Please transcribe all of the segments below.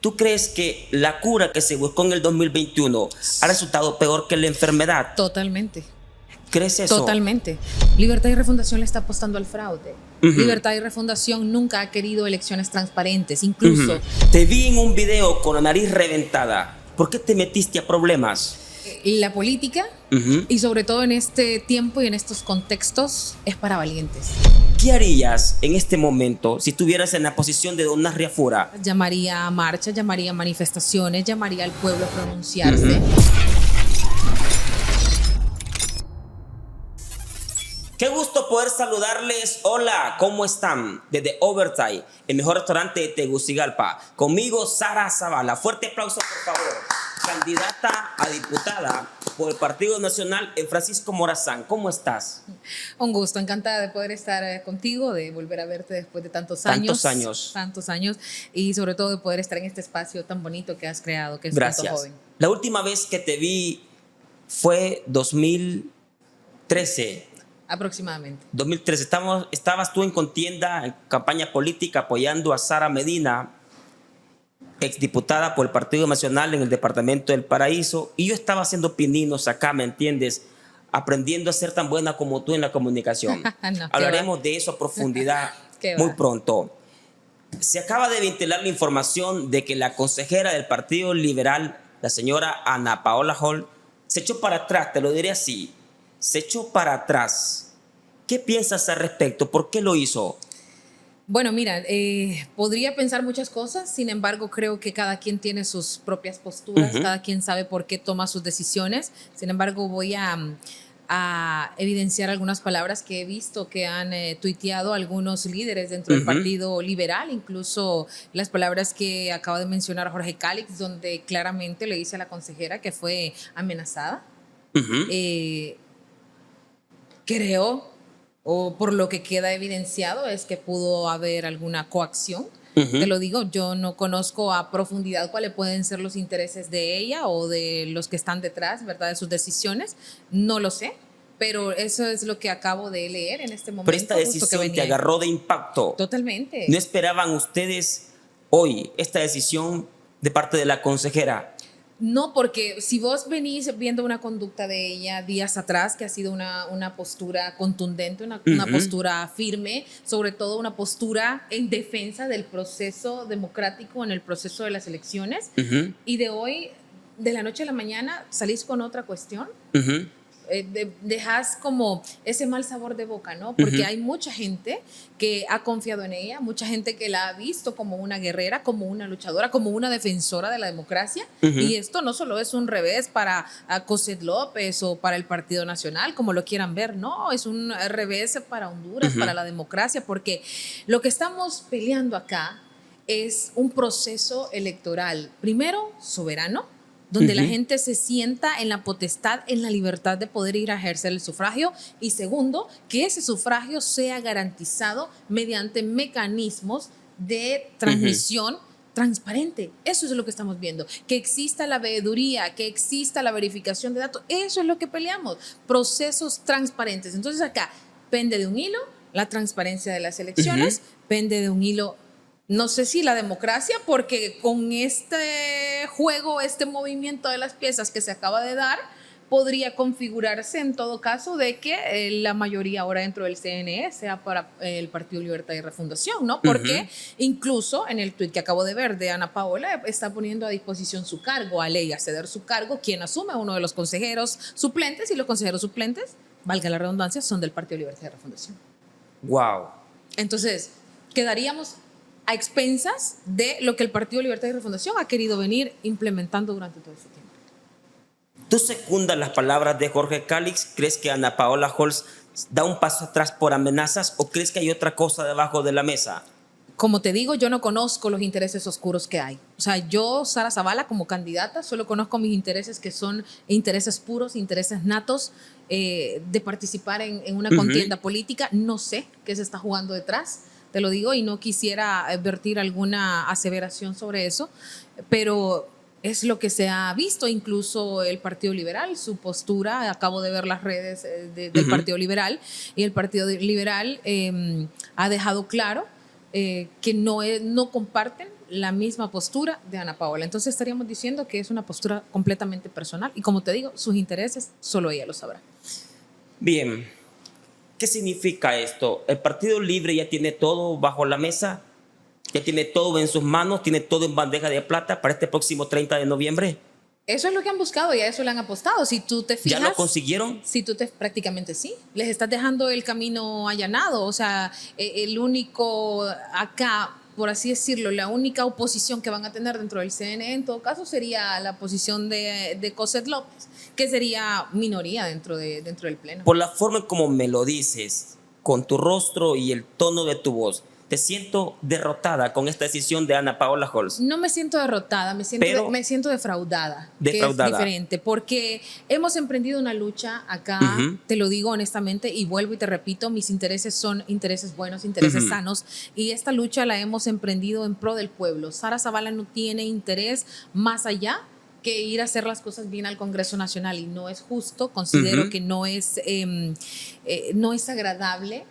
¿Tú crees que la cura que se buscó en el 2021 ha resultado peor que la enfermedad? Totalmente. ¿Crees eso? Totalmente. Libertad y Refundación le está apostando al fraude. Libertad y Refundación nunca ha querido elecciones transparentes. Incluso Te vi en un video con la nariz reventada. ¿Por qué te metiste a problemas? la política, y sobre todo en este tiempo y en estos contextos, es para valientes. ¿Qué harías en este momento si estuvieras en la posición de Don Riafura? Llamaría a marchas, llamaría a manifestaciones, llamaría al pueblo a pronunciarse. Qué gusto poder saludarles. Hola, ¿cómo están? Desde Overtime, el mejor restaurante de Tegucigalpa. Conmigo, Sara Zavala. Fuerte aplauso, por favor. Candidata a diputada por el Partido Nacional, Francisco Morazán. ¿Cómo estás? Un gusto, encantada de poder estar contigo, de volver a verte después de tantos años. Tantos años. Y sobre todo de poder estar en este espacio tan bonito que has creado, que es Gracias. Punto Joven. La última vez que te vi fue 2013. Aproximadamente. 2013. Estabas tú en contienda, en campaña política, apoyando a Sara Medina, exdiputada por el Partido Nacional en el departamento del Paraíso, y yo estaba haciendo pininos acá, ¿me entiendes? Aprendiendo a ser tan buena como tú en la comunicación. No, Hablaremos de eso a profundidad muy pronto. Se acaba de ventilar la información de que la consejera del Partido Liberal, la señora Ana Paola Hall, se echó para atrás, te lo diré así, se echó para atrás. ¿Qué piensas al respecto? ¿Por qué lo hizo? Bueno, mira, podría pensar muchas cosas, sin embargo, creo que cada quien tiene sus propias posturas, cada quien sabe por qué toma sus decisiones. Sin embargo, voy a evidenciar algunas palabras que he visto que han tuiteado algunos líderes dentro del Partido Liberal, incluso las palabras que acaba de mencionar Jorge Cálix, donde claramente le dice a la consejera que fue amenazada. Creo, o por lo que queda evidenciado, es que pudo haber alguna coacción. Te lo digo, yo no conozco a profundidad cuáles pueden ser los intereses de ella o de los que están detrás, ¿verdad?, de sus decisiones. No lo sé, pero eso es lo que acabo de leer en este momento. Pero esta decisión te agarró de impacto. Totalmente. ¿No esperaban ustedes hoy esta decisión de parte de la consejera? No, porque si vos venís viendo una conducta de ella días atrás, que ha sido una postura contundente, una postura firme, sobre todo una postura en defensa del proceso democrático en el proceso de las elecciones, y de hoy, de la noche a la mañana, salís con otra cuestión, dejas como ese mal sabor de boca, ¿no? Porque hay mucha gente que ha confiado en ella, mucha gente que la ha visto como una guerrera, como una luchadora, como una defensora de la democracia, y esto no solo es un revés para Cosette López o para el Partido Nacional, como lo quieran ver, no, es un revés para Honduras, para la democracia, porque lo que estamos peleando acá es un proceso electoral, primero, soberano, donde la gente se sienta en la potestad, en la libertad de poder ir a ejercer el sufragio, y segundo, que ese sufragio sea garantizado mediante mecanismos de transmisión transparente. Eso es lo que estamos viendo, que exista la veeduría, que exista la verificación de datos, eso es lo que peleamos, procesos transparentes. Entonces acá pende de un hilo la transparencia de las elecciones, pende de un hilo, no sé si la democracia, porque con este juego, este movimiento de las piezas que se acaba de dar, podría configurarse en todo caso de que la mayoría ahora dentro del CNE sea para el Partido Libertad y Refundación, ¿no? Porque incluso en el tuit que acabo de ver de Ana Paola, está poniendo a disposición su cargo, a ley a ceder su cargo, quien asume uno de los consejeros suplentes, y los consejeros suplentes, valga la redundancia, son del Partido Libertad y Refundación. Wow. Entonces, quedaríamos a expensas de lo que el Partido Libertad y Refundación ha querido venir implementando durante todo este tiempo. ¿Tú secundas las palabras de Jorge Cálix? ¿Crees que Ana Paola Holz da un paso atrás por amenazas o crees que hay otra cosa debajo de la mesa? Como te digo, yo no conozco los intereses oscuros que hay. O sea, yo, Sara Zavala, como candidata, solo conozco mis intereses, que son intereses puros, intereses natos, de participar en una contienda política. No sé qué se está jugando detrás, te lo digo, y no quisiera vertir alguna aseveración sobre eso, pero es lo que se ha visto. Incluso el Partido Liberal, su postura, acabo de ver las redes del Partido Liberal, y el Partido Liberal ha dejado claro que no comparten la misma postura de Ana Paola. Entonces estaríamos diciendo que es una postura completamente personal y, como te digo, sus intereses solo ella lo sabrá. Bien, ¿qué significa esto? ¿El Partido Libre ya tiene todo bajo la mesa? ¿Ya tiene todo en sus manos? ¿Tiene todo en bandeja de plata para este próximo 30 de noviembre? Eso es lo que han buscado y a eso le han apostado. Si tú te fijas, ¿Ya lo consiguieron? Prácticamente sí. Les estás dejando el camino allanado. O sea, el único acá, por así decirlo, la única oposición que van a tener dentro del CNE, en todo caso, sería la posición de Cosette López, que sería minoría dentro del Pleno. Por la forma en como me lo dices, con tu rostro y el tono de tu voz, ¿te siento derrotada con esta decisión de Ana Paola Holtz? No me siento derrotada, me siento defraudada. Que es diferente, porque hemos emprendido una lucha acá, te lo digo honestamente y vuelvo y te repito, mis intereses son intereses buenos, intereses sanos, y esta lucha la hemos emprendido en pro del pueblo. Sara Zavala no tiene interés más allá que ir a hacer las cosas bien al Congreso Nacional, y no es justo, considero que no es agradable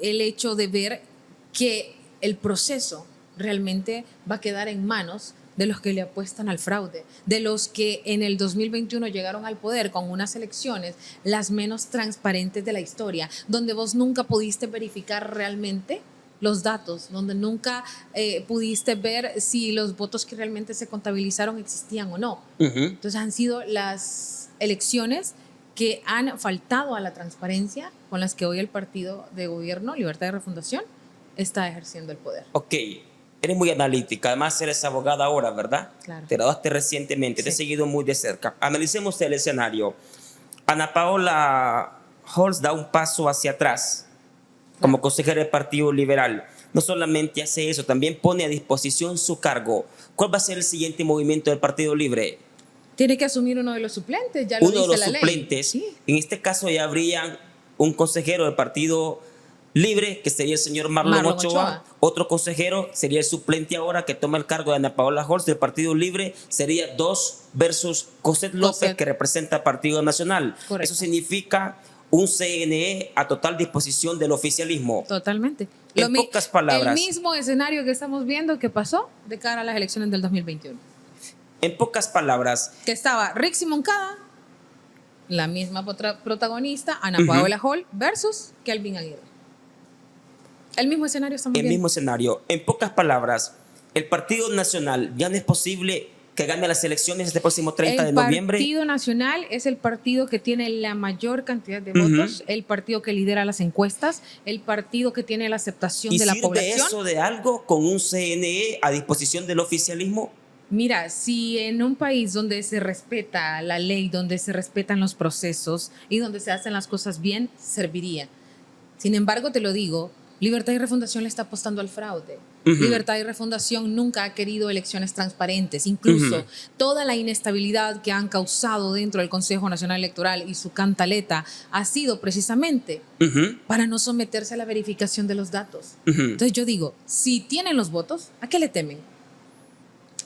el hecho de ver que el proceso realmente va a quedar en manos de los que le apuestan al fraude, de los que en el 2021 llegaron al poder con unas elecciones las menos transparentes de la historia, donde vos nunca pudiste verificar realmente los datos, donde nunca pudiste ver si los votos que realmente se contabilizaron existían o no. Entonces han sido las elecciones que han faltado a la transparencia con las que hoy el partido de gobierno, Libertad y Refundación, está ejerciendo el poder. Ok, eres muy analítica, además eres abogada ahora, ¿verdad? Claro. Te graduaste recientemente, Sí. Te he seguido muy de cerca. Analicemos el escenario. Ana Paola Holtz da un paso hacia atrás como consejera del Partido Liberal. No solamente hace eso, también pone a disposición su cargo. ¿Cuál va a ser el siguiente movimiento del Partido Libre? Tiene que asumir uno de los suplentes, ya lo dice la ley. Uno de los suplentes. Sí. En este caso ya habría un consejero del Partido Libre, que sería el señor Marlon Ochoa. Otro consejero sería el suplente ahora que toma el cargo de Ana Paola Holtz del Partido Libre. Sería 2 versus Cosette López, que representa al Partido Nacional. Correcto. Eso significa un CNE a total disposición del oficialismo. Totalmente. En pocas palabras. El mismo escenario que estamos viendo que pasó de cara a las elecciones del 2021. En pocas palabras. Que estaba Rixi Moncada, la misma protagonista, Ana Paola Holtz versus Kelvin Aguirre. El mismo escenario estamos viendo. El mismo escenario. En pocas palabras, el Partido Nacional ya no es posible que gane las elecciones este próximo 30 de noviembre. El Partido Nacional es el partido que tiene la mayor cantidad de votos, el partido que lidera las encuestas, el partido que tiene la aceptación de la población. ¿Y sirve eso de algo con un CNE a disposición del oficialismo? Mira, si en un país donde se respeta la ley, donde se respetan los procesos y donde se hacen las cosas bien, serviría. Sin embargo, te lo digo, Libertad y Refundación le está apostando al fraude. Libertad y Refundación nunca ha querido elecciones transparentes. Incluso toda la inestabilidad que han causado dentro del Consejo Nacional Electoral y su cantaleta ha sido precisamente para no someterse a la verificación de los datos. Entonces yo digo, si tienen los votos, ¿a qué le temen?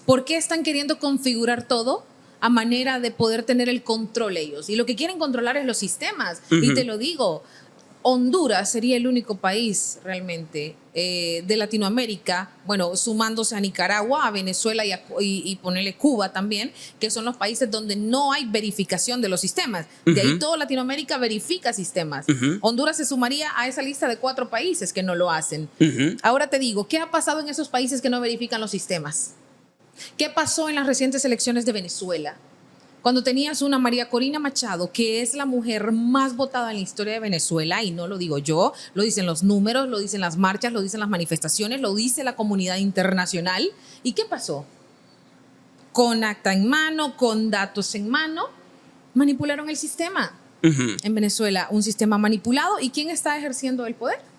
¿Por qué están queriendo configurar todo a manera de poder tener el control ellos? Y lo que quieren controlar es los sistemas. Y te lo digo, Honduras sería el único país realmente de Latinoamérica, bueno, sumándose a Nicaragua, a Venezuela y ponerle Cuba también, que son los países donde no hay verificación de los sistemas. De ahí toda Latinoamérica verifica sistemas. Honduras se sumaría a esa lista de 4 países que no lo hacen. Ahora te digo, ¿qué ha pasado en esos países que no verifican los sistemas? ¿Qué pasó en las recientes elecciones de Venezuela? Cuando tenías una María Corina Machado, que es la mujer más votada en la historia de Venezuela, y no lo digo yo, lo dicen los números, lo dicen las marchas, lo dicen las manifestaciones, lo dice la comunidad internacional. ¿Y qué pasó? Con acta en mano, con datos en mano, manipularon el sistema en Venezuela, un sistema manipulado. ¿Y quién está ejerciendo el poder?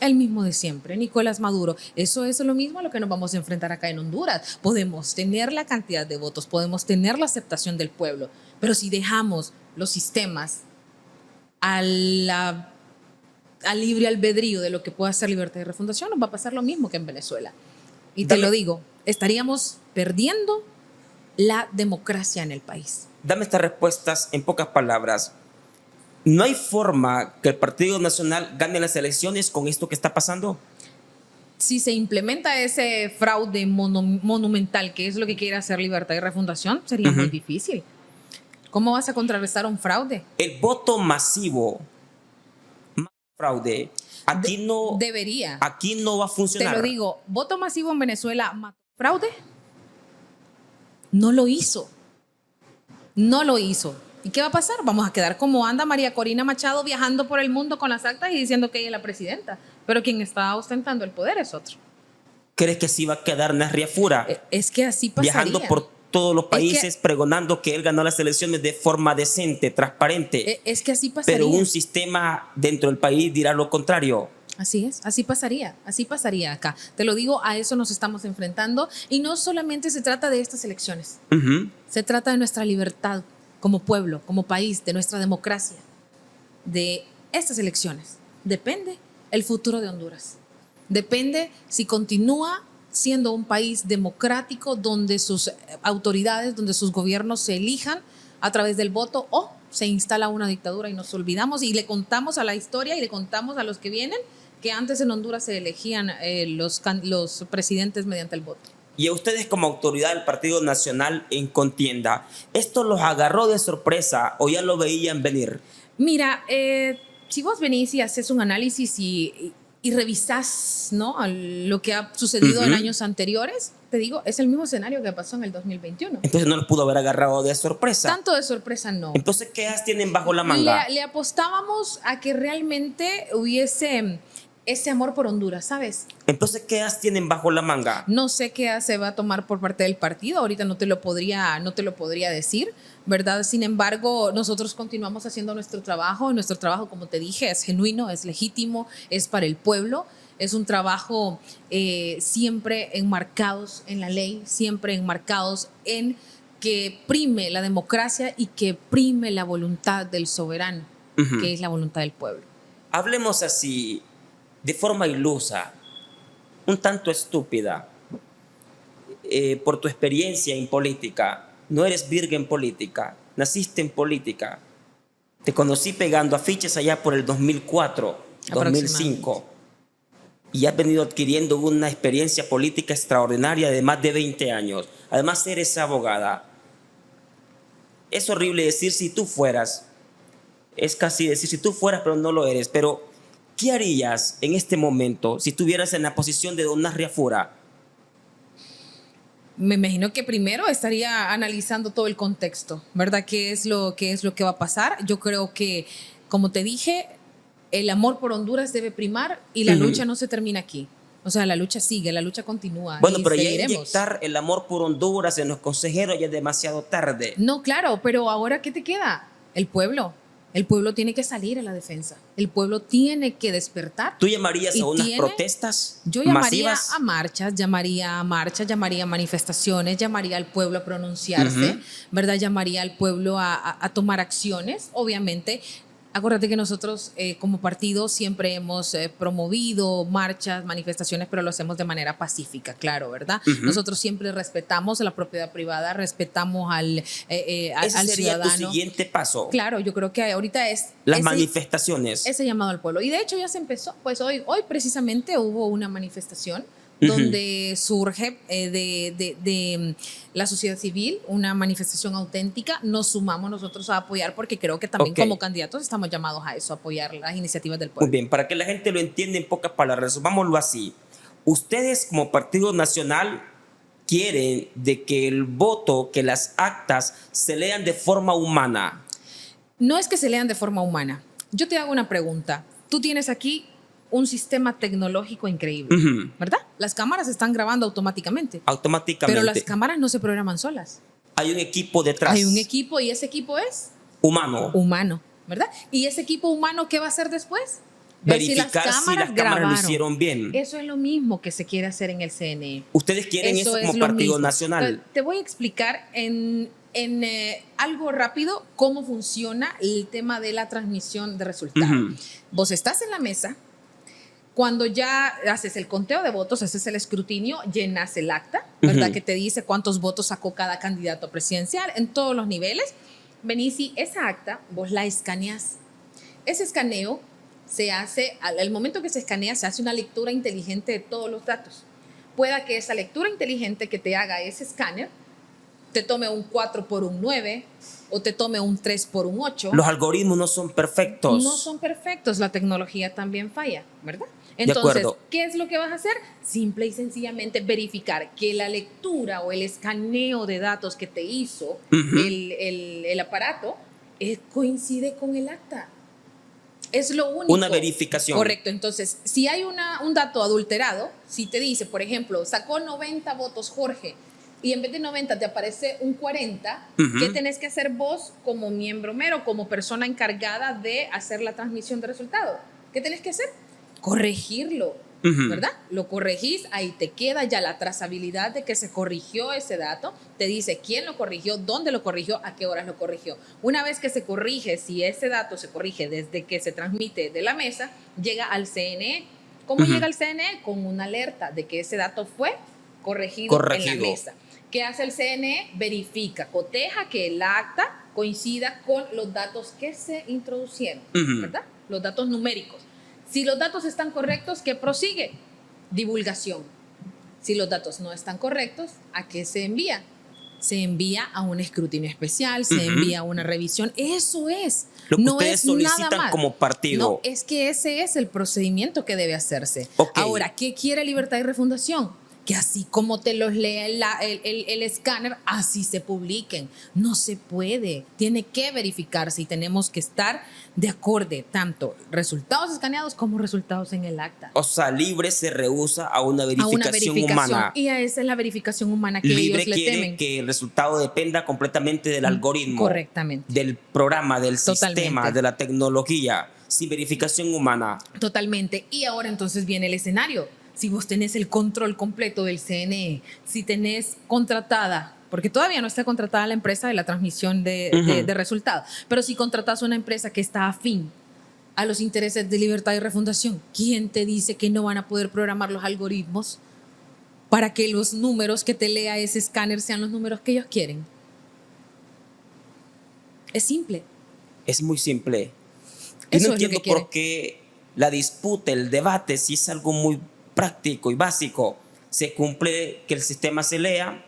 El mismo de siempre, Nicolás Maduro. Eso es lo mismo a lo que nos vamos a enfrentar acá en Honduras. Podemos tener la cantidad de votos, podemos tener la aceptación del pueblo, pero si dejamos los sistemas al libre albedrío de lo que pueda hacer Libertad y Refundación, nos va a pasar lo mismo que en Venezuela. Y te lo digo, estaríamos perdiendo la democracia en el país. Dame estas respuestas en pocas palabras. ¿No hay forma que el Partido Nacional gane las elecciones con esto que está pasando? si se implementa ese fraude monumental, que es lo que quiere hacer Libertad y Refundación, sería muy difícil. ¿Cómo vas a contrarrestar un fraude? El voto masivo, más fraude, aquí no va a funcionar. Te lo digo, voto masivo en Venezuela, fraude, no lo hizo. No lo hizo. ¿Y qué va a pasar? Vamos a quedar como anda María Corina Machado viajando por el mundo con las actas y diciendo que ella es la presidenta. Pero quien está ostentando el poder es otro. ¿Crees que sí va a quedar Nasria Fura? Es que así pasaría. Viajando por todos los países pregonando que él ganó las elecciones de forma decente, transparente. Es que así pasaría. Pero un sistema dentro del país dirá lo contrario. Así es, así pasaría acá. Te lo digo, a eso nos estamos enfrentando y no solamente se trata de estas elecciones, se trata de nuestra libertad como pueblo, como país, de nuestra democracia, de estas elecciones. Depende el futuro de Honduras, depende si continúa siendo un país democrático donde sus autoridades, donde sus gobiernos se elijan a través del voto o se instala una dictadura y nos olvidamos y le contamos a la historia y le contamos a los que vienen que antes en Honduras se elegían los presidentes mediante el voto. Y a ustedes como autoridad del Partido Nacional en contienda, ¿esto los agarró de sorpresa o ya lo veían venir? Mira, si vos venís y haces un análisis y revisás, ¿no?, lo que ha sucedido en años anteriores, te digo, es el mismo escenario que pasó en el 2021. Entonces no los pudo haber agarrado de sorpresa. Tanto de sorpresa no. Entonces, ¿qué as tienen bajo la manga? Le apostábamos a que realmente hubiese ese amor por Honduras, ¿sabes? Entonces, ¿qué as tienen bajo la manga? No sé qué as se va a tomar por parte del partido. Ahorita no te lo podría decir, ¿verdad? Sin embargo, nosotros continuamos haciendo nuestro trabajo. Nuestro trabajo, como te dije, es genuino, es legítimo, es para el pueblo. Es un trabajo siempre enmarcados en la ley, siempre enmarcados en que prime la democracia y que prime la voluntad del soberano, que es la voluntad del pueblo. Hablemos así, de forma ilusa, un tanto estúpida, por tu experiencia en política. No eres virgen política, naciste en política. Te conocí pegando afiches allá por el 2004, 2005. Y has venido adquiriendo una experiencia política extraordinaria de más de 20 años. Además, eres abogada. Es horrible decir si tú fueras. Es casi decir si tú fueras, pero no lo eres. Pero, ¿qué harías en este momento si estuvieras en la posición de don Nasria Fura? Me imagino que primero estaría analizando todo el contexto, ¿verdad? ¿Qué es lo que va a pasar? Yo creo que, como te dije, el amor por Honduras debe primar y la lucha no se termina aquí. O sea, la lucha sigue, la lucha continúa. Bueno, pero ya inyectar el amor por Honduras en los consejeros ya es demasiado tarde. No, claro, pero ahora, ¿qué te queda? El pueblo. El pueblo tiene que salir a la defensa. El pueblo tiene que despertar. ¿Tú llamarías a unas protestas masivas? Yo llamaría a marchas, llamaría a manifestaciones, llamaría al pueblo a pronunciarse, ¿verdad? Llamaría al pueblo a tomar acciones, obviamente. Acuérdate que nosotros como partido siempre hemos promovido marchas, manifestaciones, pero lo hacemos de manera pacífica, claro, ¿verdad? Nosotros siempre respetamos la propiedad privada, respetamos al ciudadano. Ese sería tu siguiente paso. Claro, yo creo que ahorita es las manifestaciones. Ese llamado al pueblo. Y de hecho ya se empezó. Pues hoy precisamente hubo una manifestación donde surge de la sociedad civil, una manifestación auténtica. Nos sumamos nosotros a apoyar porque creo que también como candidatos estamos llamados a eso, a apoyar las iniciativas del pueblo. Muy bien, para que la gente lo entienda en pocas palabras, resumámoslo así. Ustedes como Partido Nacional quieren de que el voto, que las actas se lean de forma humana. No es que se lean de forma humana. Yo te hago una pregunta. Tú tienes aquí un sistema tecnológico increíble, ¿verdad? Las cámaras están grabando automáticamente. Pero las cámaras no se programan solas. Hay un equipo detrás. Hay un equipo y ese equipo es humano. Humano, ¿verdad? ¿Y ese equipo humano qué va a hacer después? Verificar si las cámaras lo hicieron bien. Eso es lo mismo que se quiere hacer en el CNE. ¿Ustedes quieren eso como Partido Nacional? Te voy a explicar en algo rápido cómo funciona el tema de la transmisión de resultados. Vos estás en la mesa. Cuando ya haces el conteo de votos, haces el escrutinio, llenas el acta, ¿verdad? Que te dice cuántos votos sacó cada candidato presidencial en todos los niveles. Venís y esa acta vos la escaneás. Ese escaneo se hace, al momento que se escanea, se hace una lectura inteligente de todos los datos. Pueda que esa lectura inteligente que te haga ese escáner te tome un 4 por un 9 o te tome un 3 por un 8. Los algoritmos no son perfectos. No son perfectos, la tecnología también falla, ¿verdad? Entonces, ¿qué es lo que vas a hacer? Simple y sencillamente verificar que la lectura o el escaneo de datos que te hizo el aparato coincide con el acta. Es lo único. Una verificación. Correcto. Entonces, si hay un dato adulterado, si te dice, por ejemplo, sacó 90 votos Jorge y en vez de 90 te aparece un 40, ¿qué tenés que hacer vos como miembro mero, como persona encargada de hacer la transmisión de resultados? ¿Qué tenés que hacer? Corregirlo, ¿verdad? Lo corregís, ahí te queda ya la trazabilidad de que se corrigió ese dato, te dice quién lo corrigió, dónde lo corrigió, a qué horas lo corrigió. Una vez que se corrige, si ese dato se corrige desde que se transmite de la mesa, llega al CNE. ¿Cómo llega al CNE? Con una alerta de que ese dato fue corregido en la mesa. ¿Qué hace el CNE? Verifica, coteja que el acta coincida con los datos que se introducieron, ¿verdad? Los datos numéricos. Si los datos están correctos, ¿qué prosigue? Divulgación. Si los datos no están correctos, ¿a qué se envía? Se envía a un escrutinio especial, se envía a una revisión. Eso es. Lo que no ustedes es solicitan nada más. como partido. No, es que ese es el procedimiento que debe hacerse. Okay. Ahora, ¿qué quiere Libertad y Refundación? Que así como te los lee el escáner, así se publiquen. No se puede. Tiene que verificarse y tenemos que estar de acorde tanto resultados escaneados como resultados en el acta. O sea, Libre se rehúsa a una verificación humana. Y a esa es la verificación humana que Libre ellos le quiere temen. que el resultado dependa completamente del algoritmo. Correctamente. Del programa, del Totalmente. sistema, de la tecnología, sin verificación humana. Totalmente. Y ahora entonces viene el escenario. Si vos tenés el control completo del CNE, si tenés contratada, porque todavía no está contratada la empresa de la transmisión de resultados, pero si contratás una empresa que está afín a los intereses de Libertad y Refundación, ¿quién te dice que no van a poder programar los algoritmos para que los números que te lea ese escáner sean los números que ellos quieren? Es simple. Es muy simple. Yo no entiendo por qué la disputa, el debate, si es algo muy práctico y básico, se cumple que el sistema se lea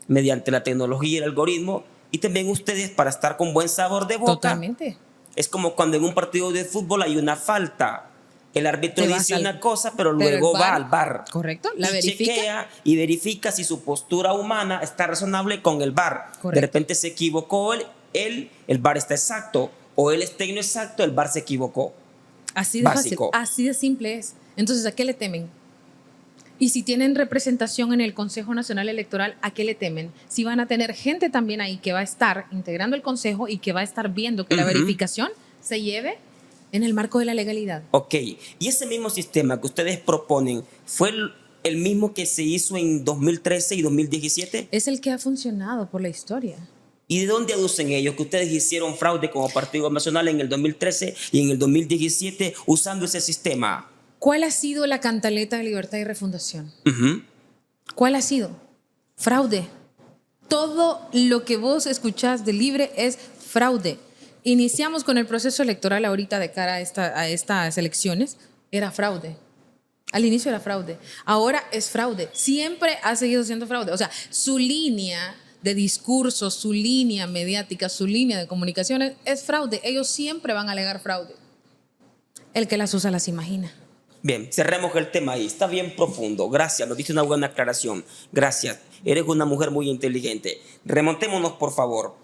mediante la tecnología y el algoritmo, y también ustedes para estar con buen sabor de boca. Totalmente. Es como cuando en un partido de fútbol hay una falta, el árbitro dice una cosa, pero luego va al VAR. Correcto, la verifica. Chequea y verifica si su postura humana está razonable con el VAR. Correcto. De repente se equivocó el VAR está exacto, o él está inexacto, el VAR se equivocó. Así de básico. Fácil, así de simple es. Entonces, ¿a qué le temen? Y si tienen representación en el Consejo Nacional Electoral, ¿a qué le temen? Si van a tener gente también ahí que va a estar integrando el Consejo y que va a estar viendo que la verificación se lleve en el marco de la legalidad. Ok. ¿Y ese mismo sistema que ustedes proponen fue el mismo que se hizo en 2013 y 2017? Es el que ha funcionado por la historia. ¿Y de dónde aducen ellos que ustedes hicieron fraude como Partido Nacional en el 2013 y en el 2017 usando ese sistema? ¿Cuál ha sido la cantaleta de Libertad y Refundación? ¿Cuál ha sido? Fraude. Todo lo que vos escuchás de Libre es fraude. Iniciamos con el proceso electoral ahorita de cara a estas elecciones. Era fraude. Al inicio era fraude. Ahora es fraude. Siempre ha seguido siendo fraude. O sea, su línea de discurso, su línea mediática, su línea de comunicaciones es fraude. Ellos siempre van a alegar fraude. El que las usa las imagina. Bien, cerremos el tema ahí. Está bien profundo. Gracias, nos diste una buena aclaración. Gracias. Eres una mujer muy inteligente. Remontémonos, por favor.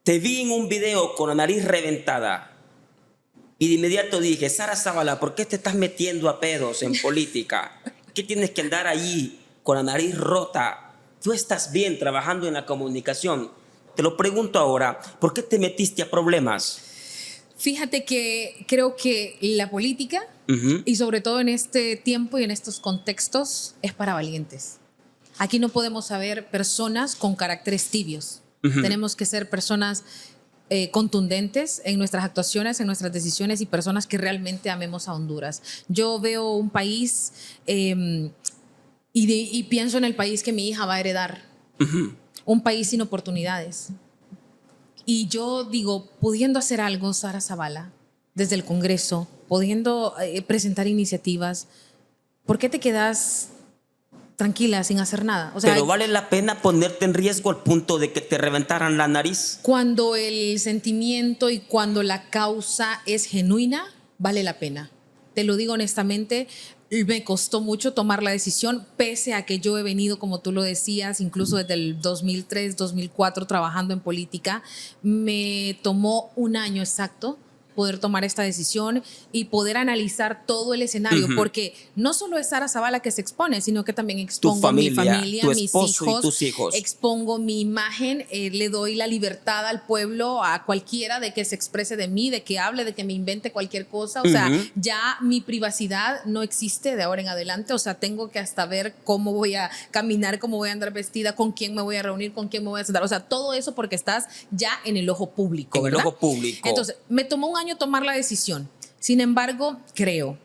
Te vi en un video con la nariz reventada y de inmediato dije, Sara Zavala, ¿por qué te estás metiendo a pedos en política? ¿Qué tienes que andar allí con la nariz rota? Tú estás bien trabajando en la comunicación. Te lo pregunto ahora, ¿por qué te metiste a problemas? Fíjate que creo que la política, y sobre todo en este tiempo y en estos contextos, es para valientes. Aquí no podemos haber personas con caracteres tibios. Tenemos que ser personas contundentes en nuestras actuaciones, en nuestras decisiones y personas que realmente amemos a Honduras. Yo veo un país y pienso en el país que mi hija va a heredar. Un país sin oportunidades. Y yo digo, pudiendo hacer algo, Sara Zavala, desde el Congreso, pudiendo presentar iniciativas, ¿por qué te quedas tranquila sin hacer nada? O sea, pero vale la pena ponerte en riesgo al punto de que te reventaran la nariz. Cuando el sentimiento y cuando la causa es genuina, vale la pena. Te lo digo honestamente, me costó mucho tomar la decisión, pese a que yo he venido, como tú lo decías, incluso desde el 2003, 2004, trabajando en política. Me tomó un año exacto poder tomar esta decisión y poder analizar todo el escenario, porque no solo es Sara Zavala que se expone, sino que también expongo mi familia, mis hijos, y tus hijos, expongo mi imagen, le doy la libertad al pueblo, a cualquiera, de que se exprese de mí, de que hable, de que me invente cualquier cosa. O sea, ya mi privacidad no existe de ahora en adelante. O sea, tengo que hasta ver cómo voy a caminar, cómo voy a andar vestida, con quién me voy a reunir, con quién me voy a sentar. O sea, todo eso porque estás ya en el ojo público, ¿verdad? En el ojo público. Entonces, me tomó un año tomar la decisión. Sin embargo, creo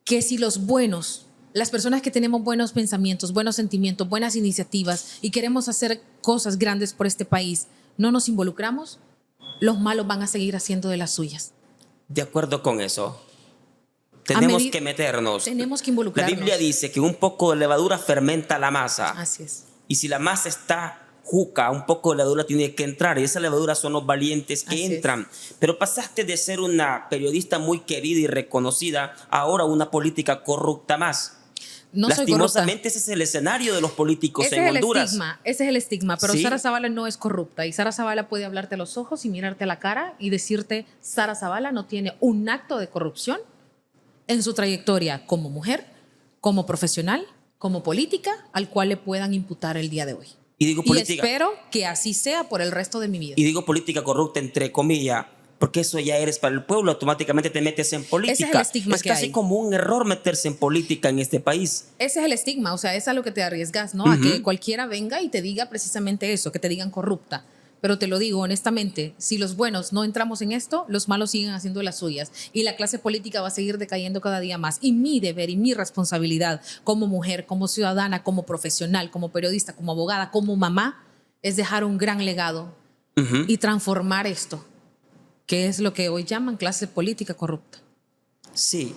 que si los buenos, las personas que tenemos buenos pensamientos, buenos sentimientos, buenas iniciativas y queremos hacer cosas grandes por este país, no nos involucramos, los malos van a seguir haciendo de las suyas. De acuerdo con eso. Tenemos que meternos. Tenemos que involucrarnos. La Biblia dice que un poco de levadura fermenta la masa. Así es. Y si la masa está juca, un poco de levadura tiene que entrar, y esa levadura son los valientes que entran. Pero pasaste de ser una periodista muy querida y reconocida a ahora una política corrupta más. No Lastimosamente ese es el escenario de los políticos en Honduras. Ese es el estigma, pero ¿Sí? Sara Zavala no es corrupta, y Sara Zavala puede hablarte a los ojos y mirarte a la cara y decirte: Sara Zavala no tiene un acto de corrupción en su trayectoria como mujer, como profesional, como política, al cual le puedan imputar el día de hoy. Y espero que así sea por el resto de mi vida. Y digo política corrupta entre comillas, porque eso ya eres para el pueblo, automáticamente te metes en política. Ese es el estigma que hay. Es casi como un error meterse en política en este país. Ese es el estigma, o sea, es a lo que te arriesgas, ¿no? A que cualquiera venga y te diga precisamente eso, que te digan corrupta. Pero te lo digo honestamente, si los buenos no entramos en esto, los malos siguen haciendo las suyas. Y la clase política va a seguir decayendo cada día más. Y mi deber y mi responsabilidad como mujer, como ciudadana, como profesional, como periodista, como abogada, como mamá, es dejar un gran legado y transformar esto, que es lo que hoy llaman clase política corrupta. Sí.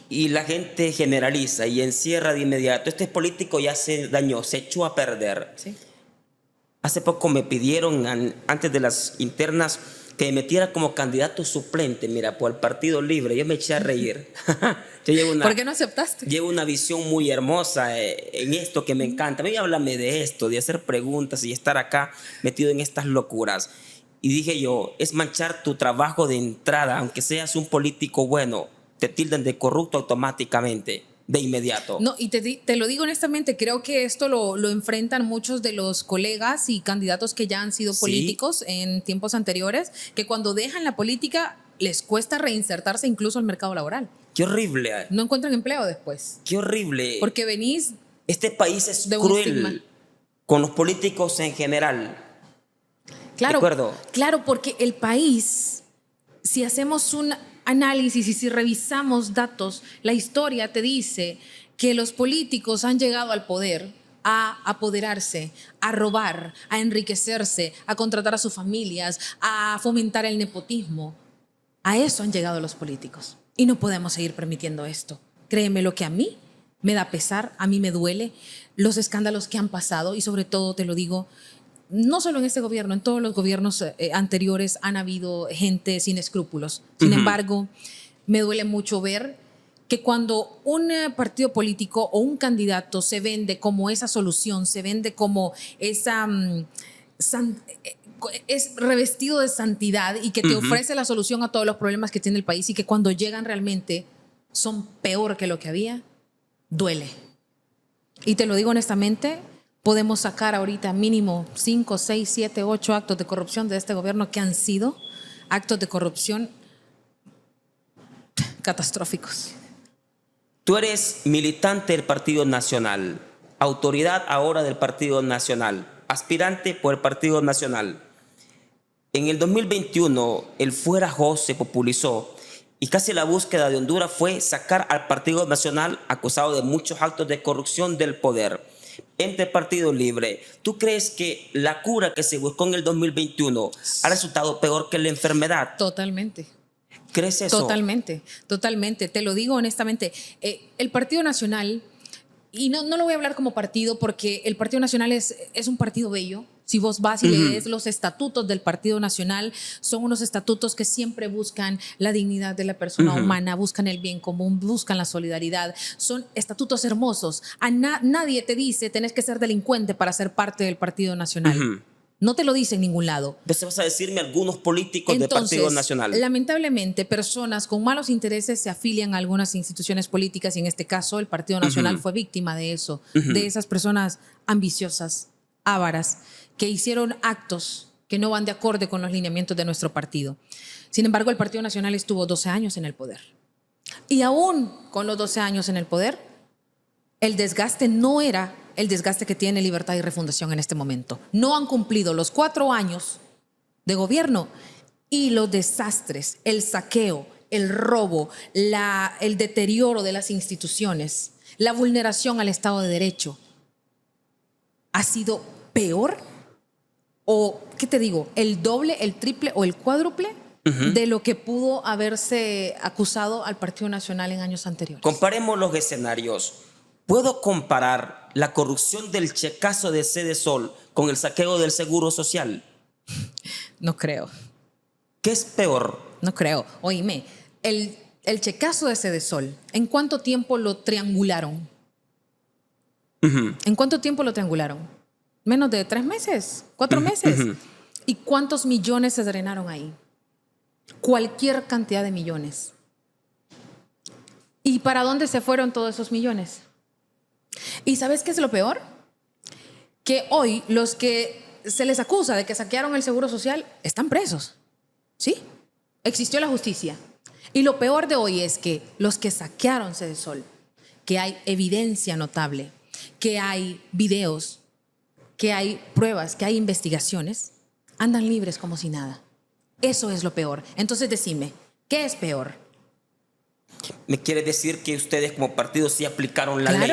Y la gente generaliza y encierra de inmediato. Este político ya se dañó, se echó a perder. Sí. Hace poco me pidieron, antes de las internas, que me metiera como candidato suplente, mira, por el Partido Libre. Yo me eché a reír. ¿Por qué no aceptaste? Llevo una visión muy hermosa en esto que me encanta. A mí háblame de esto, de hacer preguntas y estar acá metido en estas locuras. Y dije yo, es manchar tu trabajo de entrada, aunque seas un político bueno, te tildan de corrupto automáticamente. De inmediato. No, y te lo digo honestamente, creo que esto lo enfrentan muchos de los colegas y candidatos que ya han sido políticos en tiempos anteriores, que cuando dejan la política les cuesta reinsertarse incluso al mercado laboral. Qué horrible. No encuentran empleo después. Qué horrible. Porque venís. Este país es cruel con los políticos en general. Claro, ¿de acuerdo? Claro, porque el país, si hacemos un análisis y si revisamos datos, la historia te dice que los políticos han llegado al poder a apoderarse, a robar, a enriquecerse, a contratar a sus familias, a fomentar el nepotismo. A eso han llegado los políticos. Y no podemos seguir permitiendo esto. Créeme, lo que a mí me da pesar, a mí me duele, los escándalos que han pasado, y sobre todo te lo digo, no solo en este gobierno, en todos los gobiernos anteriores han habido gente sin escrúpulos. Sin embargo, me duele mucho ver que cuando un partido político o un candidato se vende como esa solución, se vende como esa... es revestido de santidad y que te ofrece la solución a todos los problemas que tiene el país, y que cuando llegan realmente son peor que lo que había, duele. Y te lo digo honestamente, podemos sacar ahorita mínimo 5, 6, 7, 8 actos de corrupción de este gobierno que han sido actos de corrupción catastróficos. Tú eres militante del Partido Nacional, autoridad ahora del Partido Nacional, aspirante por el Partido Nacional. En el 2021, el Fuera Jos se popularizó y casi la búsqueda de Honduras fue sacar al Partido Nacional acusado de muchos actos de corrupción del poder. Entre el Partido Libre, ¿tú crees que la cura que se buscó en el 2021 ha resultado peor que la enfermedad? Totalmente. crees eso? Totalmente, totalmente. Te lo digo honestamente. El Partido Nacional, y no lo voy a hablar como partido porque el Partido Nacional es un partido bello. Si vos vas y lees los estatutos del Partido Nacional, son unos estatutos que siempre buscan la dignidad de la persona humana, buscan el bien común, buscan la solidaridad. Son estatutos hermosos. Nadie te dice tenés que ser delincuente para ser parte del Partido Nacional. No te lo dice en ningún lado. Entonces vas a decirme algunos políticos del Partido Nacional. Lamentablemente, personas con malos intereses se afilian a algunas instituciones políticas y en este caso el Partido Nacional fue víctima de eso, de esas personas ambiciosas, ávaras, que hicieron actos que no van de acorde con los lineamientos de nuestro partido. Sin embargo, el Partido Nacional estuvo 12 años en el poder. Y aún con los 12 años en el poder, el desgaste no era el desgaste que tiene Libertad y Refundación en este momento. No han cumplido los 4 años de gobierno y los desastres, el saqueo, el robo, el deterioro de las instituciones, la vulneración al Estado de Derecho ha sido peor o, ¿qué te digo? El doble, el triple o el cuádruple de lo que pudo haberse acusado al Partido Nacional en años anteriores. Comparemos los escenarios. ¿Puedo comparar la corrupción del checazo de Sede Sol con el saqueo del Seguro Social? No creo. ¿Qué es peor? No creo. Oíme, el checazo de Sede Sol, ¿en cuánto tiempo lo triangularon? ¿En cuánto tiempo lo triangularon? Menos de 3 meses, 4 meses. ¿Y cuántos millones se drenaron ahí? Cualquier cantidad de millones. ¿Y para dónde se fueron todos esos millones? ¿Y sabes qué es lo peor? Que hoy los que se les acusa de que saquearon el Seguro Social están presos. ¿Sí? Existió la justicia. Y lo peor de hoy es que los que saquearon Sede Sol, que hay evidencia notable, que hay videos, que hay pruebas, que hay investigaciones, andan libres como si nada. Eso es lo peor. Entonces decime, ¿qué es peor? ¿Me quiere decir que ustedes como partido sí aplicaron la ley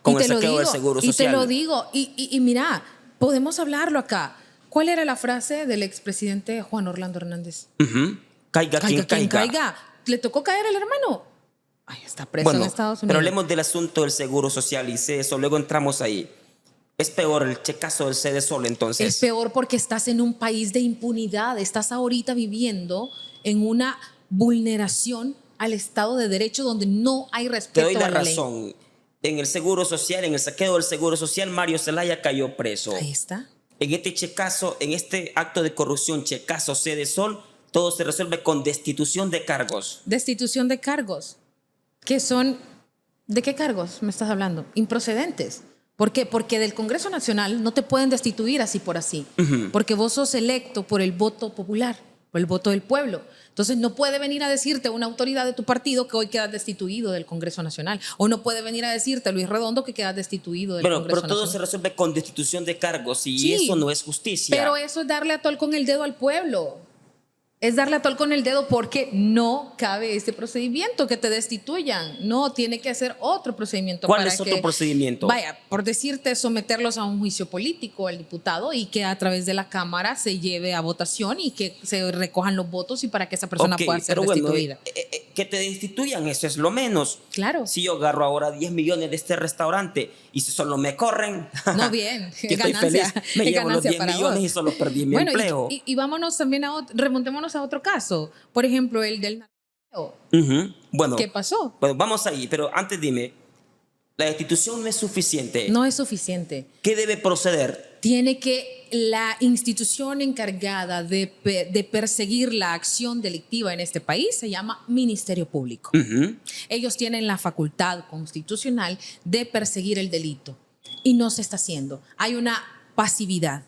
con el saqueo del Seguro Social? Y te lo digo. Y mira, podemos hablarlo acá. ¿Cuál era la frase del expresidente Juan Orlando Hernández? Caiga quien caiga. ¿Le tocó caer al hermano? Ay, está preso en Estados Unidos. Pero hablemos del asunto del Seguro Social y eso, luego entramos ahí. ¿Es peor el checazo del Sede Sol entonces? Es peor porque estás en un país de impunidad. Estás ahorita viviendo en una vulneración al Estado de Derecho donde no hay respeto a la ley. Te doy la razón. En el Seguro Social, en el saqueo del Seguro Social, Mario Zelaya cayó preso. Ahí está. En este checazo, en este acto de corrupción, checazo Sede Sol, todo se resuelve con destitución de cargos. Destitución de cargos. ¿Qué son? ¿De qué cargos me estás hablando? Improcedentes. ¿Por qué? Porque del Congreso Nacional no te pueden destituir así por así. Porque vos sos electo por el voto popular, por el voto del pueblo. Entonces no puede venir a decirte una autoridad de tu partido que hoy quedas destituido del Congreso Nacional. O no puede venir a decirte Luis Redondo que quedas destituido del Congreso Nacional. Pero todo se resuelve con destitución de cargos y eso no es justicia. Pero eso es darle a tol con el dedo al pueblo. Es darle a tol con el dedo porque no cabe ese procedimiento que te destituyan. No, tiene que hacer otro procedimiento. ¿Cuál es otro procedimiento? Vaya, por decirte, someterlos a un juicio político al diputado y que a través de la Cámara se lleve a votación y que se recojan los votos y para que esa persona pueda ser destituida. Que te destituyan, eso es lo menos. Claro. Si yo agarro ahora 10 millones de este restaurante y si solo me corren, no, bien, que estoy feliz, me llevo los 10 millones vos. Y solo perdí mi empleo. Y vámonos también remontémonos a otro caso. Por ejemplo, el del narcotráfico. Bueno, ¿qué pasó? Bueno, vamos ahí, pero antes dime, la destitución no es suficiente. No es suficiente. ¿Qué debe proceder? Tiene que la institución encargada de perseguir la acción delictiva en este país se llama Ministerio Público. Ellos tienen la facultad constitucional de perseguir el delito y no se está haciendo. Hay una pasividad.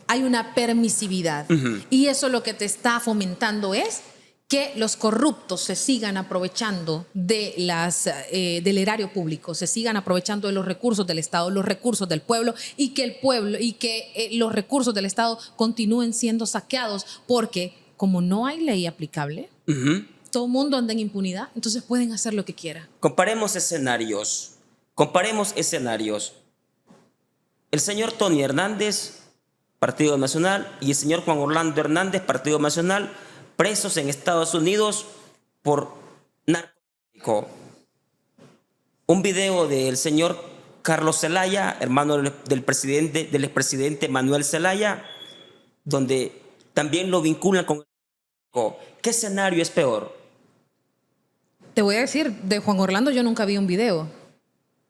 Hay una permisividad y eso lo que te está fomentando es que los corruptos se sigan aprovechando de del erario público, se sigan aprovechando de los recursos del Estado, los recursos del pueblo y que los recursos del Estado continúen siendo saqueados porque como no hay ley aplicable, todo el mundo anda en impunidad, entonces pueden hacer lo que quieran. Comparemos escenarios. El señor Tony Hernández, Partido Nacional, y el señor Juan Orlando Hernández, Partido Nacional, presos en Estados Unidos por narcotráfico. Un video del señor Carlos Zelaya, hermano del expresidente Manuel Zelaya, donde también lo vinculan con el narcotráfico. ¿Qué escenario es peor? Te voy a decir, de Juan Orlando yo nunca vi un video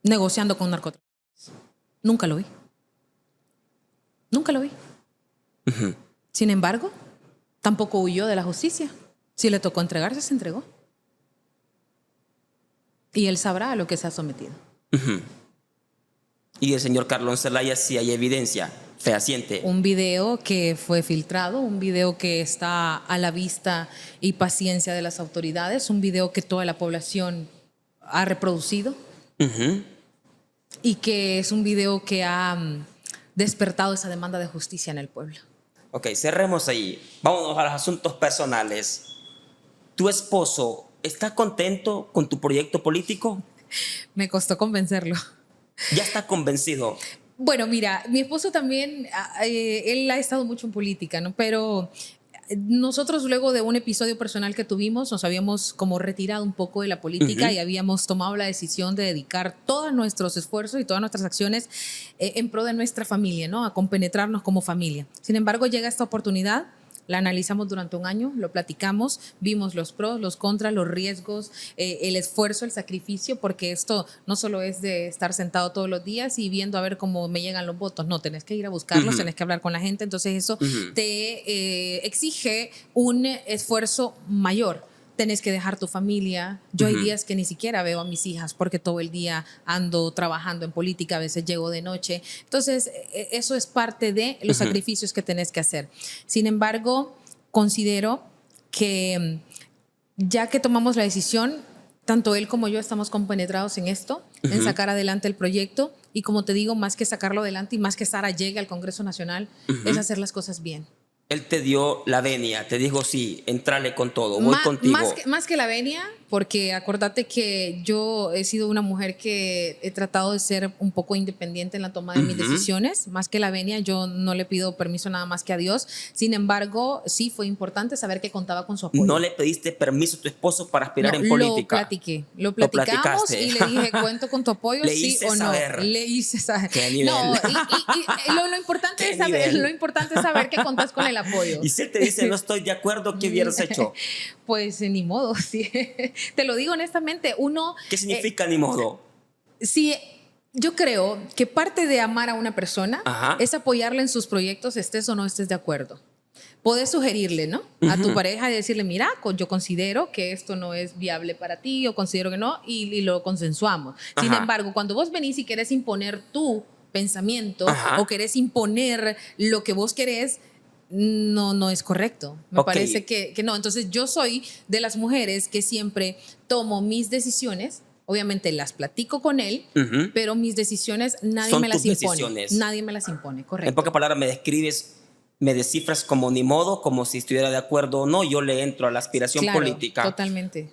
negociando con narcotraficantes. Nunca lo vi. Nunca lo vi. Sin embargo, tampoco huyó de la justicia. Si le tocó entregarse, se entregó. Y él sabrá a lo que se ha sometido. Y el señor Carlos Zelaya, sí hay evidencia fehaciente. Un video que fue filtrado, un video que está a la vista y paciencia de las autoridades, un video que toda la población ha reproducido y que es un video que ha despertado esa demanda de justicia en el pueblo. Ok, cerremos ahí. Vámonos a los asuntos personales. ¿Tu esposo está contento con tu proyecto político? Me costó convencerlo. ¿Ya está convencido? Bueno, mira, mi esposo también, él ha estado mucho en política, ¿no? Pero nosotros luego de un episodio personal que tuvimos, nos habíamos como retirado un poco de la política y habíamos tomado la decisión de dedicar todos nuestros esfuerzos y todas nuestras acciones en pro de nuestra familia, ¿no? A compenetrarnos como familia. Sin embargo, llega esta oportunidad. La analizamos durante un año, lo platicamos, vimos los pros, los contras, los riesgos, el esfuerzo, el sacrificio, porque esto no solo es de estar sentado todos los días y viendo a ver cómo me llegan los votos, no, tenés que ir a buscarlos, tenés que hablar con la gente, entonces eso te exige un esfuerzo mayor. Tenés que dejar tu familia. Yo hay días que ni siquiera veo a mis hijas porque todo el día ando trabajando en política, a veces llego de noche. Entonces, eso es parte de los sacrificios que tenés que hacer. Sin embargo, considero que ya que tomamos la decisión, tanto él como yo estamos compenetrados en esto, en sacar adelante el proyecto. Y como te digo, más que sacarlo adelante y más que Sara llegue al Congreso Nacional, es hacer las cosas bien. Él te dio la venia, te dijo sí, entrale con todo, voy contigo. Más que la venia, porque acordate que yo he sido una mujer que he tratado de ser un poco independiente en la toma de mis decisiones. Más que la venia, yo no le pido permiso nada más que a Dios. Sin embargo, sí fue importante saber que contaba con su apoyo. ¿No le pediste permiso a tu esposo para aspirar en política? Lo platicamos y le dije, cuento con tu apoyo, sí o no. Le hice saber. ¿Qué nivel? No, y lo importante es saber, que contás con el apoyo. Y si él te dice no estoy de acuerdo, ¿qué hubieras hecho? Pues ni modo, sí. Te lo digo honestamente, ¿Qué significa ni modo? Sí, yo creo que parte de amar a una persona es apoyarla en sus proyectos, estés o no estés de acuerdo. Puedes sugerirle, ¿no? A tu pareja y decirle, mira, yo considero que esto no es viable para ti, o considero que no, y lo consensuamos. Sin embargo, cuando vos venís y querés imponer tu pensamiento o querés imponer lo que vos querés, no es correcto. Me parece que no. Entonces yo soy de las mujeres que siempre tomo mis decisiones, obviamente las platico con él, pero mis decisiones nadie me las impone. Decisiones. Nadie me las impone, correcto. En pocas palabras me descifras como ni modo, como si estuviera de acuerdo o no, yo le entro a la aspiración política. Totalmente.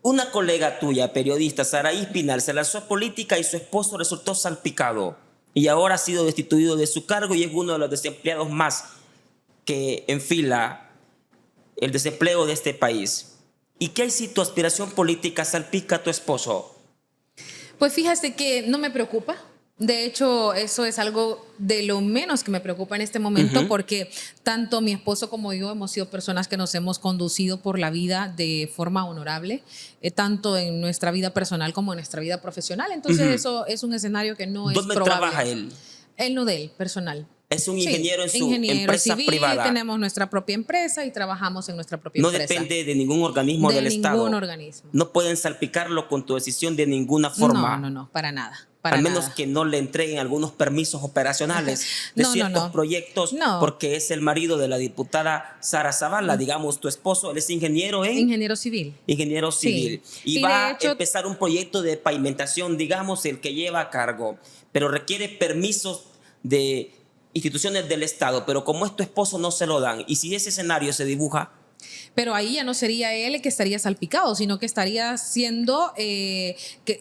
Una colega tuya, periodista, Saraí Pinal, se lanzó a política y su esposo resultó salpicado y ahora ha sido destituido de su cargo y es uno de los desempleados más que enfila el desempleo de este país. ¿Y qué hay si tu aspiración política salpica a tu esposo? Pues fíjate que no me preocupa. De hecho, eso es algo de lo menos que me preocupa en este momento porque tanto mi esposo como yo hemos sido personas que nos hemos conducido por la vida de forma honorable, tanto en nuestra vida personal como en nuestra vida profesional. Entonces eso es un escenario que no es probable. ¿Dónde trabaja él? Él no de él, personal. Es un ingeniero en su empresa civil, privada. Tenemos nuestra propia empresa y trabajamos en nuestra propia empresa. No depende de ningún organismo del Estado. De ningún organismo. No pueden salpicarlo con tu decisión de ninguna forma. No, para nada. Al menos que no le entreguen algunos permisos operaciones de ciertos proyectos, porque es el marido de la diputada Sara Zavala, digamos, tu esposo, él es ingeniero en... Ingeniero civil. Ingeniero civil. Sí. Y va a empezar un proyecto de pavimentación, digamos, el que lleva a cargo, pero requiere permisos de instituciones del Estado, pero como es tu esposo no se lo dan. Y si ese escenario se dibuja... Pero ahí ya no sería él el que estaría salpicado, sino que estaría siendo que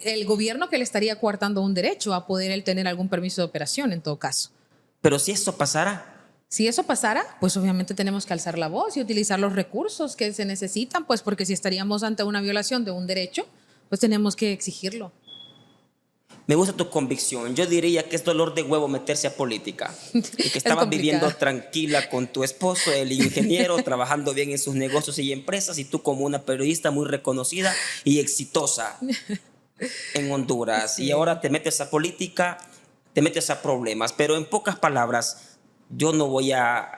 el gobierno que le estaría coartando un derecho a poder él tener algún permiso de operación en todo caso. Pero si eso pasara, Si eso pasara, pues obviamente tenemos que alzar la voz y utilizar los recursos que se necesitan, pues porque si estaríamos ante una violación de un derecho, pues tenemos que exigirlo. Me gusta tu convicción. Yo diría que es dolor de huevo meterse a política. Y que estabas viviendo tranquila con tu esposo, el ingeniero, trabajando bien en sus negocios y empresas, y tú como una periodista muy reconocida y exitosa en Honduras. Sí. Y ahora te metes a política, te metes a problemas. Pero en pocas palabras, yo no voy a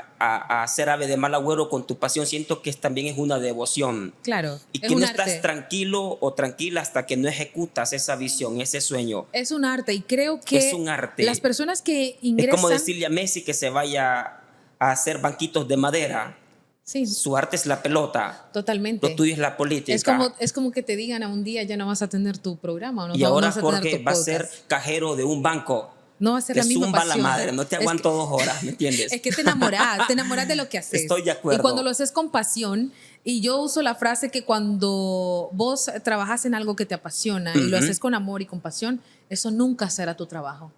ser ave de mal agüero con tu pasión. Siento que también es una devoción. Claro. Y que no estás tranquilo o tranquila hasta que no ejecutas esa visión, ese sueño. Es un arte y creo que es un arte. Las personas que ingresan... Es como decirle a Messi que se vaya a hacer banquitos de madera. Sí. Su arte es la pelota. Totalmente. Lo tuyo es la política. Es como que te digan a un día ya no vas a tener tu programa. No, y ahora Jorge va a ser cajero de un banco. No va a ser la misma pasión. Te zumba la madre, no te aguanto 2 horas, ¿me entiendes? Es que te enamoras de lo que haces. Estoy de acuerdo. Y cuando lo haces con pasión, y yo uso la frase que cuando vos trabajas en algo que te apasiona y lo haces con amor y con pasión, eso nunca será tu trabajo.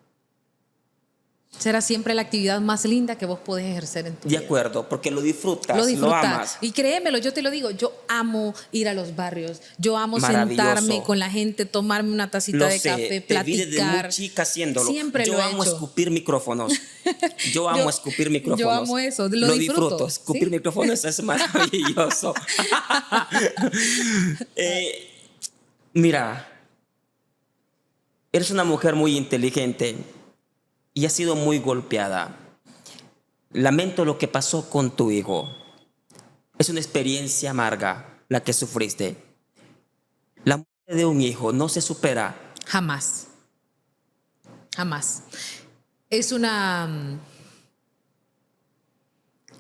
Será siempre la actividad más linda que vos podés ejercer en tu vida. De acuerdo, porque lo disfrutas, lo amas. Y créemelo, yo te lo digo, yo amo ir a los barrios, yo amo sentarme con la gente, tomarme una tacita de café, platicar. Te vi desde muy chica haciéndolo. Siempre yo amo escupir micrófonos. Yo amo escupir micrófonos. Yo amo eso, lo disfruto. Escupir micrófonos es maravilloso. Mira, eres una mujer muy inteligente y has sido muy golpeada. Lamento lo que pasó con tu hijo. Es una experiencia amarga la que sufriste. La muerte de un hijo no se supera. Jamás. Jamás. Es una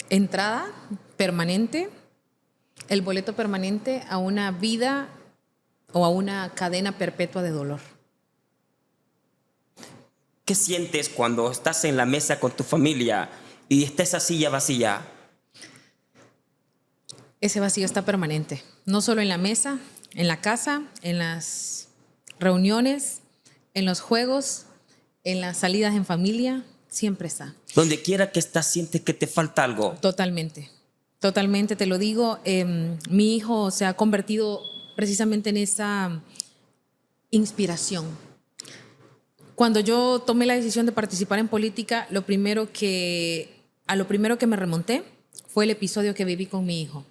entrada permanente, el boleto permanente a una vida o a una cadena perpetua de dolor. ¿Qué sientes cuando estás en la mesa con tu familia y está esa silla vacía? Ese vacío está permanente, no solo en la mesa, en la casa, en las reuniones, en los juegos, en las salidas en familia, siempre está. Donde quiera que estás, sientes que te falta algo. Totalmente, totalmente, te lo digo. Mi hijo se ha convertido precisamente en esa inspiración. Cuando yo tomé la decisión de participar en política, a lo primero que me remonté fue el episodio que viví con mi hijo.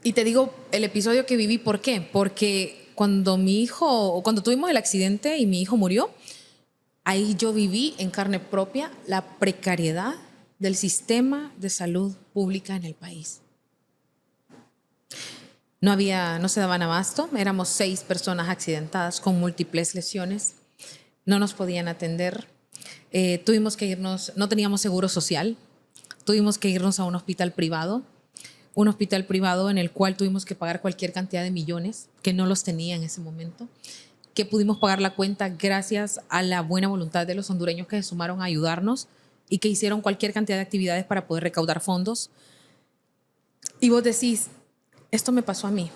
Y te digo el episodio que viví, ¿por qué? Porque cuando tuvimos el accidente y mi hijo murió, ahí yo viví en carne propia la precariedad del sistema de salud pública en el país. No se daban abasto, éramos 6 personas accidentadas con múltiples lesiones. No nos podían atender, tuvimos que irnos, no teníamos seguro social, tuvimos que irnos a un hospital privado en el cual tuvimos que pagar cualquier cantidad de millones, que no los tenía en ese momento, que pudimos pagar la cuenta gracias a la buena voluntad de los hondureños que se sumaron a ayudarnos y que hicieron cualquier cantidad de actividades para poder recaudar fondos. Y vos decís, esto me pasó a mí,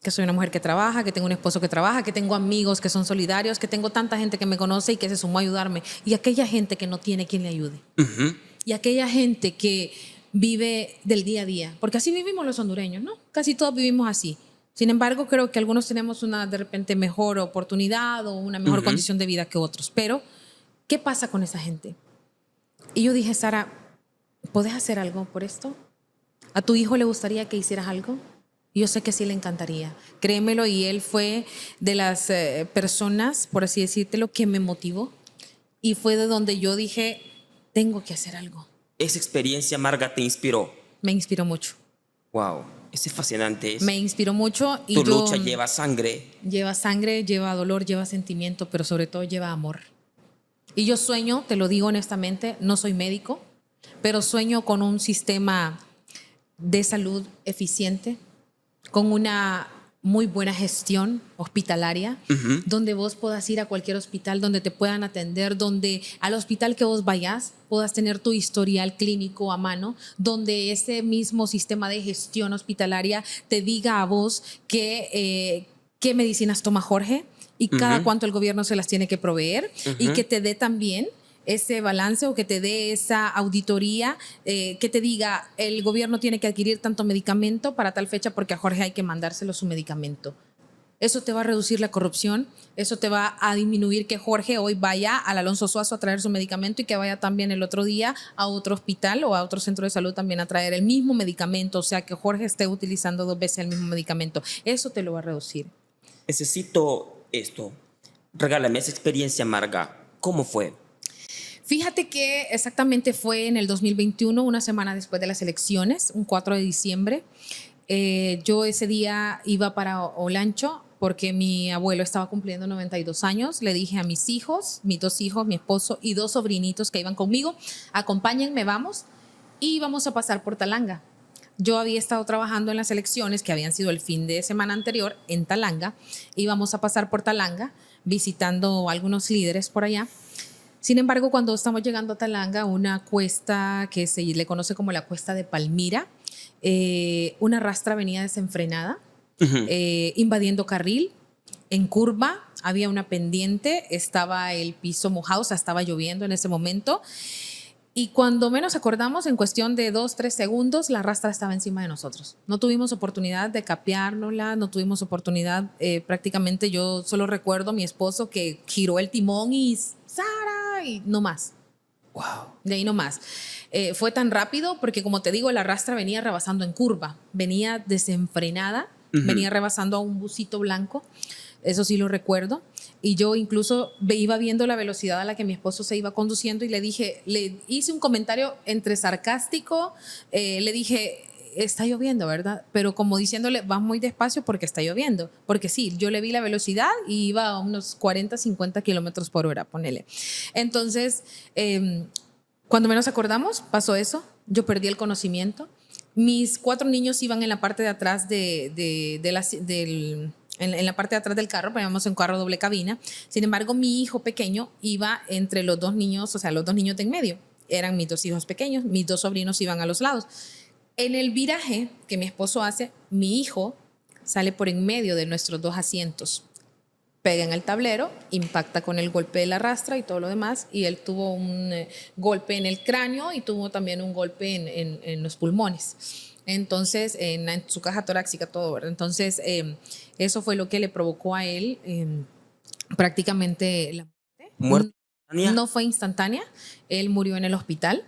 que soy una mujer que trabaja, que tengo un esposo que trabaja, que tengo amigos que son solidarios, que tengo tanta gente que me conoce y que se sumó a ayudarme. Y aquella gente que no tiene quien le ayude. Y aquella gente que vive del día a día. Porque así vivimos los hondureños, ¿no? Casi todos vivimos así. Sin embargo, creo que algunos tenemos una, de repente, mejor oportunidad o una mejor condición de vida que otros. Pero, ¿qué pasa con esa gente? Y yo dije, Sara, ¿podés hacer algo por esto? ¿A tu hijo le gustaría que hicieras algo? Yo sé que sí le encantaría, créemelo, y él fue de las personas, por así decírtelo, que me motivó y fue de donde yo dije, tengo que hacer algo. ¿Esa experiencia amarga te inspiró? Me inspiró mucho. Wow, eso es fascinante. Me inspiró mucho. Y tu lucha lleva sangre. Lleva sangre, lleva dolor, lleva sentimiento, pero sobre todo lleva amor. Y yo sueño, te lo digo honestamente, no soy médico, pero sueño con un sistema de salud eficiente, con una muy buena gestión hospitalaria, donde vos puedas ir a cualquier hospital, donde te puedan atender, donde al hospital que vos vayas puedas tener tu historial clínico a mano, donde ese mismo sistema de gestión hospitalaria te diga a vos qué medicinas toma Jorge y cada cuánto el gobierno se las tiene que proveer, y que te dé también ese balance o que te dé esa auditoría, que te diga el gobierno tiene que adquirir tanto medicamento para tal fecha porque a Jorge hay que mandárselo su medicamento. Eso te va a reducir la corrupción, eso te va a disminuir que Jorge hoy vaya al Alonso Suazo a traer su medicamento y que vaya también el otro día a otro hospital o a otro centro de salud también a traer el mismo medicamento, o sea, que Jorge esté utilizando 2 veces el mismo medicamento. Eso te lo va a reducir. Necesito esto. Regálame esa experiencia, Marga. ¿Cómo fue? Fíjate que exactamente fue en el 2021, una semana después de las elecciones, un 4 de diciembre. Yo ese día iba para Olancho porque mi abuelo estaba cumpliendo 92 años. Le dije a mis hijos, mis 2 hijos, mi esposo y 2 sobrinitos que iban conmigo, acompáñenme, vamos, y vamos a pasar por Talanga. Yo había estado trabajando en las elecciones que habían sido el fin de semana anterior en Talanga. Íbamos a pasar por Talanga visitando a algunos líderes por allá. Sin embargo, cuando estamos llegando a Talanga, una cuesta que se le conoce como la Cuesta de Palmira, una rastra venía desenfrenada, invadiendo carril. En curva había una pendiente, estaba el piso mojado, o sea, estaba lloviendo en ese momento. Y cuando menos acordamos, en cuestión de 2-3 segundos, la rastra estaba encima de nosotros. No tuvimos oportunidad de capeárnosla, no tuvimos oportunidad, prácticamente yo solo recuerdo a mi esposo que giró el timón y ¡Sara! Y no más. Wow. De ahí no más. Fue tan rápido porque, como te digo, la rastra venía rebasando en curva, venía desenfrenada, venía rebasando a un busito blanco, eso sí lo recuerdo. Y yo incluso iba viendo la velocidad a la que mi esposo se iba conduciendo y le hice un comentario entre sarcástico, le dije, está lloviendo, ¿verdad? Pero como diciéndole, vas muy despacio porque está lloviendo. Porque sí, yo le vi la velocidad y iba a unos 40, 50 kilómetros por hora, ponele. Entonces, cuando menos acordamos, pasó eso. Yo perdí el conocimiento. Mis 4 niños iban en la parte de atrás en la parte de atrás del carro, poníamos un carro doble cabina. Sin embargo, mi hijo pequeño iba entre los 2 niños, o sea, los 2 niños de en medio. Eran mis 2 hijos pequeños, mis 2 sobrinos iban a los lados. En el viraje que mi esposo hace, mi hijo sale por en medio de nuestros 2 asientos. Pega en el tablero, impacta con el golpe de la rastra y todo lo demás, y él tuvo un golpe en el cráneo y tuvo también un golpe en los pulmones. Entonces, en su caja torácica, todo, ¿verdad? Entonces, eso fue lo que le provocó a él prácticamente la muerte. No fue instantánea, él murió en el hospital.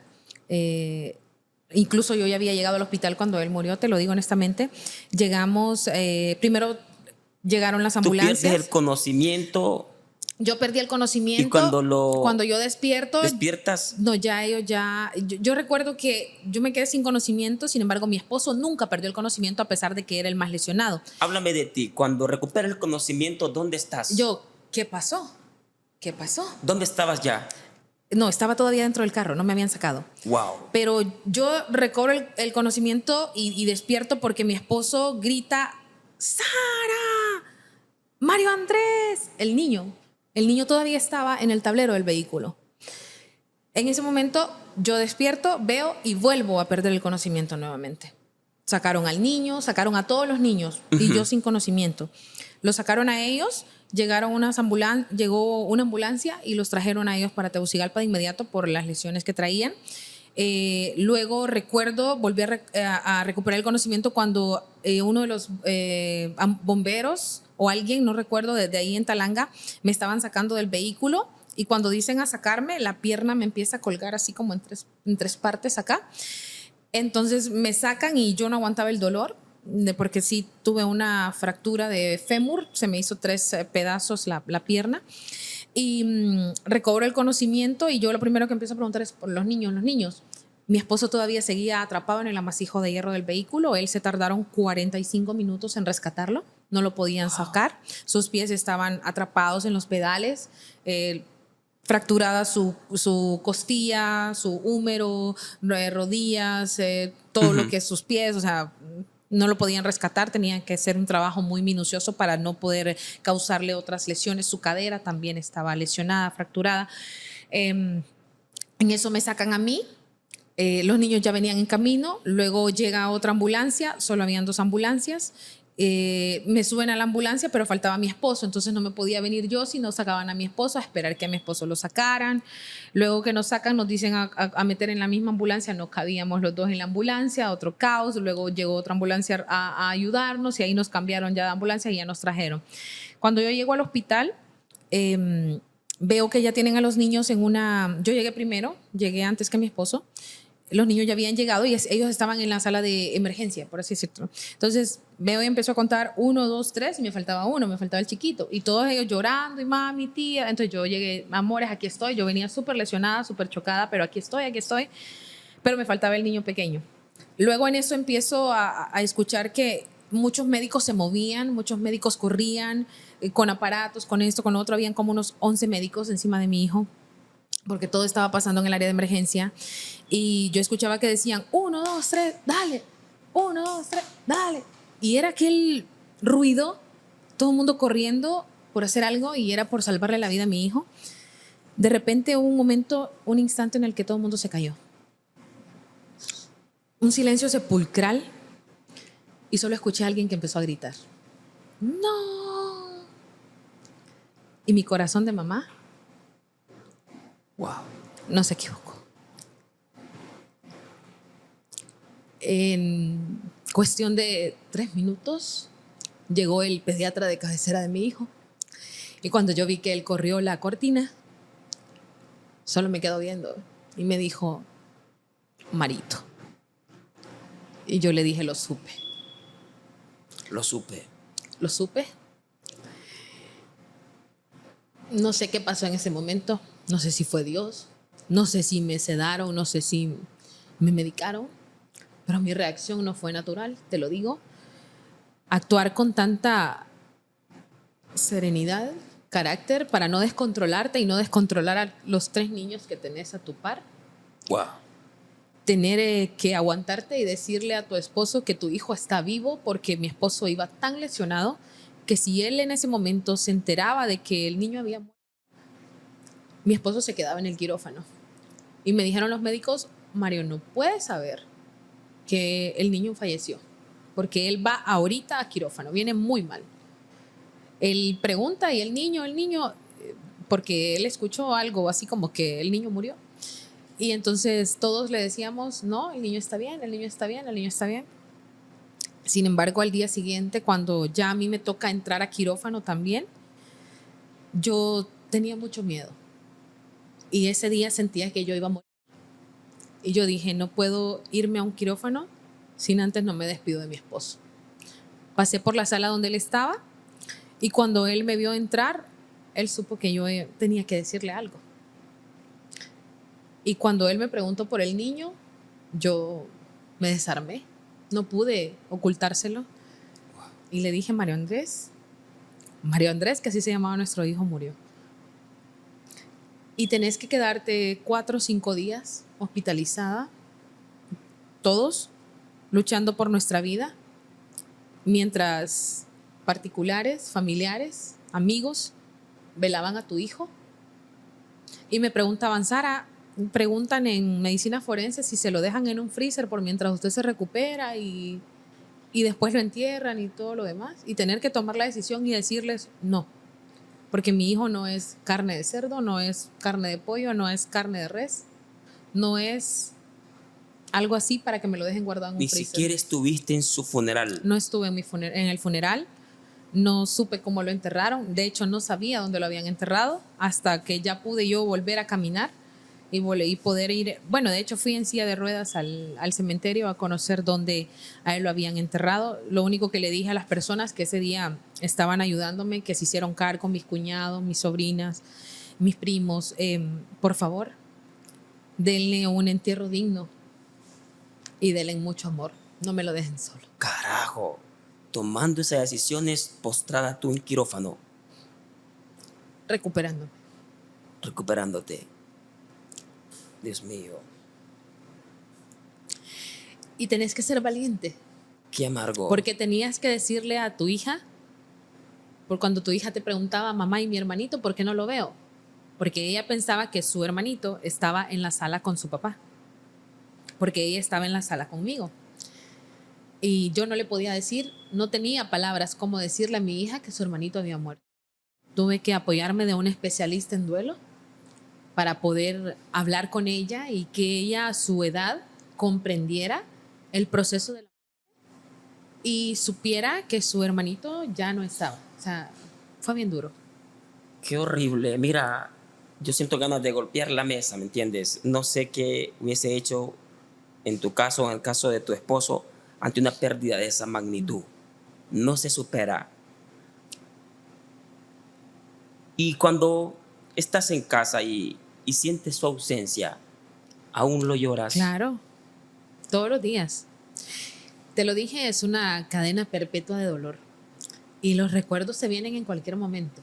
Incluso yo ya había llegado al hospital cuando él murió, te lo digo honestamente. Llegamos, primero llegaron las ambulancias. ¿Tú pierdes el conocimiento? Yo perdí el conocimiento. ¿Y cuando yo despierto? ¿Despiertas? No, yo recuerdo que yo me quedé sin conocimiento. Sin embargo, mi esposo nunca perdió el conocimiento a pesar de que era el más lesionado. Háblame de ti. Cuando recuperas el conocimiento, ¿dónde estás? ¿Qué pasó? ¿Qué pasó? ¿Dónde estabas ya? No, estaba todavía dentro del carro, no me habían sacado. Wow. Pero yo recobro el conocimiento y despierto porque mi esposo grita, ¡Sara! ¡Mario Andrés! El niño todavía estaba en el tablero del vehículo. En ese momento yo despierto, veo y vuelvo a perder el conocimiento nuevamente. Sacaron al niño, sacaron a todos los niños y yo sin conocimiento. Los sacaron a ellos, llegó una ambulancia y los trajeron a ellos para Tegucigalpa de inmediato por las lesiones que traían. Luego recuerdo, volví a recuperar el conocimiento cuando uno de los bomberos o alguien, no recuerdo, desde ahí en Talanga, me estaban sacando del vehículo y cuando dicen a sacarme, la pierna me empieza a colgar así como en tres partes acá. Entonces me sacan y yo no aguantaba el dolor porque sí tuve una fractura de fémur, se me hizo 3 pedazos la pierna. Y recobro el conocimiento y yo lo primero que empiezo a preguntar es por los niños. Mi esposo todavía seguía atrapado en el amasijo de hierro del vehículo. Él se tardaron 45 minutos en rescatarlo. No lo podían sacar. Sus pies estaban atrapados en los pedales. Fracturada su costilla, su húmero, rodillas, todo lo que es sus pies. O sea, no lo podían rescatar, tenían que hacer un trabajo muy minucioso para no poder causarle otras lesiones. Su cadera también estaba lesionada, fracturada. En eso me sacan a mí. Los niños ya venían en camino. Luego llega otra ambulancia, solo habían 2 ambulancias. Me suben a la ambulancia, pero faltaba mi esposo, entonces no me podía venir yo si no sacaban a mi esposo, a esperar que a mi esposo lo sacaran. Luego que nos sacan, nos dicen a meter en la misma ambulancia, no cabíamos los dos en la ambulancia, otro caos. Luego llegó otra ambulancia a ayudarnos y ahí nos cambiaron ya de ambulancia y ya nos trajeron. Cuando yo llego al hospital, veo que ya tienen a los niños en una... Yo llegué primero, llegué antes que mi esposo. Los niños ya habían llegado y ellos estaban en la sala de emergencia, por así decirlo. Entonces veo y empezó a contar 1, 2, 3 y me faltaba uno, me faltaba el chiquito. Y todos ellos llorando y mami, tía. Entonces yo llegué, amores, aquí estoy. Yo venía súper lesionada, súper chocada, pero aquí estoy. Pero me faltaba el niño pequeño. Luego en eso empiezo a escuchar que muchos médicos se movían, muchos médicos corrían con aparatos, con esto, con lo otro. Habían como unos 11 médicos encima de mi hijo, porque todo estaba pasando en el área de emergencia. Y yo escuchaba que decían 1, 2, 3, dale, 1, 2, 3, dale. Y era aquel ruido, todo el mundo corriendo por hacer algo y era por salvarle la vida a mi hijo. De repente hubo un momento, un instante en el que todo el mundo se cayó. Un silencio sepulcral y solo escuché a alguien que empezó a gritar. ¡No! Y mi corazón de mamá, wow, no se equivocó. En cuestión de 3 minutos llegó el pediatra de cabecera de mi hijo y cuando yo vi que él corrió la cortina, solo me quedó viendo y me dijo, Marito. Y yo le dije, lo supe. Lo supe. Lo supe. No sé qué pasó en ese momento, no sé si fue Dios, no sé si me sedaron, no sé si me medicaron, pero mi reacción no fue natural, te lo digo. Actuar con tanta serenidad, carácter, para no descontrolarte y no descontrolar a los 3 niños que tenés a tu par. Wow. Tener que aguantarte y decirle a tu esposo que tu hijo está vivo, porque mi esposo iba tan lesionado que si él en ese momento se enteraba de que el niño había muerto, mi esposo se quedaba en el quirófano. Y me dijeron los médicos, Mario, no puedes saber que el niño falleció, porque él va ahorita a quirófano, viene muy mal. Él pregunta y el niño, porque él escuchó algo así como que el niño murió. Y entonces todos le decíamos, no, el niño está bien, el niño está bien, el niño está bien. Sin embargo, al día siguiente, cuando ya a mí me toca entrar a quirófano también, yo tenía mucho miedo. Y ese día sentía que yo iba a morir. Y yo dije, no puedo irme a un quirófano sin antes no me despido de mi esposo. Pasé por la sala donde él estaba y cuando él me vio entrar, él supo que yo tenía que decirle algo. Y cuando él me preguntó por el niño, yo me desarmé. No pude ocultárselo. Y le dije, Mario Andrés, que así se llamaba nuestro hijo, murió. Y tenés que quedarte 4 o 5 días hospitalizada, todos luchando por nuestra vida, mientras particulares, familiares, amigos velaban a tu hijo. Y me preguntaban, Sara, preguntan en medicina forense si se lo dejan en un freezer por mientras usted se recupera y después lo entierran y todo lo demás. Y tener que tomar la decisión y decirles no. Porque mi hijo no es carne de cerdo, no es carne de pollo, no es carne de res, no es algo así para que me lo dejen guardado en un freezer. Ni siquiera estuviste en su funeral. No estuve en el funeral, no supe cómo lo enterraron, de hecho no sabía dónde lo habían enterrado hasta que ya pude yo volver a caminar y poder ir. Bueno, de hecho fui en silla de ruedas al cementerio a conocer dónde a él lo habían enterrado. Lo único que le dije a las personas que ese día estaban ayudándome, que se hicieron cargo, mis cuñados, mis sobrinas, mis primos, por favor, denle un entierro digno y denle mucho amor, no me lo dejen solo. Carajo, tomando esas decisiones postrada tú en quirófano. Recuperándote. Dios mío. Y tenés que ser valiente. Qué amargo. Porque tenías que decirle a tu hija, por cuando tu hija te preguntaba, mamá, ¿y mi hermanito por qué no lo veo? Porque ella pensaba que su hermanito estaba en la sala con su papá. Porque ella estaba en la sala conmigo. Y yo no le podía decir, no tenía palabras como decirle a mi hija que su hermanito había muerto. Tuve que apoyarme de un especialista en duelo para poder hablar con ella y que ella a su edad comprendiera el proceso de la y supiera que su hermanito ya no estaba. O sea, fue bien duro. Qué horrible. Mira, yo siento ganas de golpear la mesa, ¿me entiendes? No sé qué hubiese hecho en tu caso, en el caso de tu esposo, ante una pérdida de esa magnitud. No se supera. Y cuando estás en casa y sientes su ausencia, ¿aún lo lloras? Claro, todos los días. Te lo dije, es una cadena perpetua de dolor. Y los recuerdos se vienen en cualquier momento.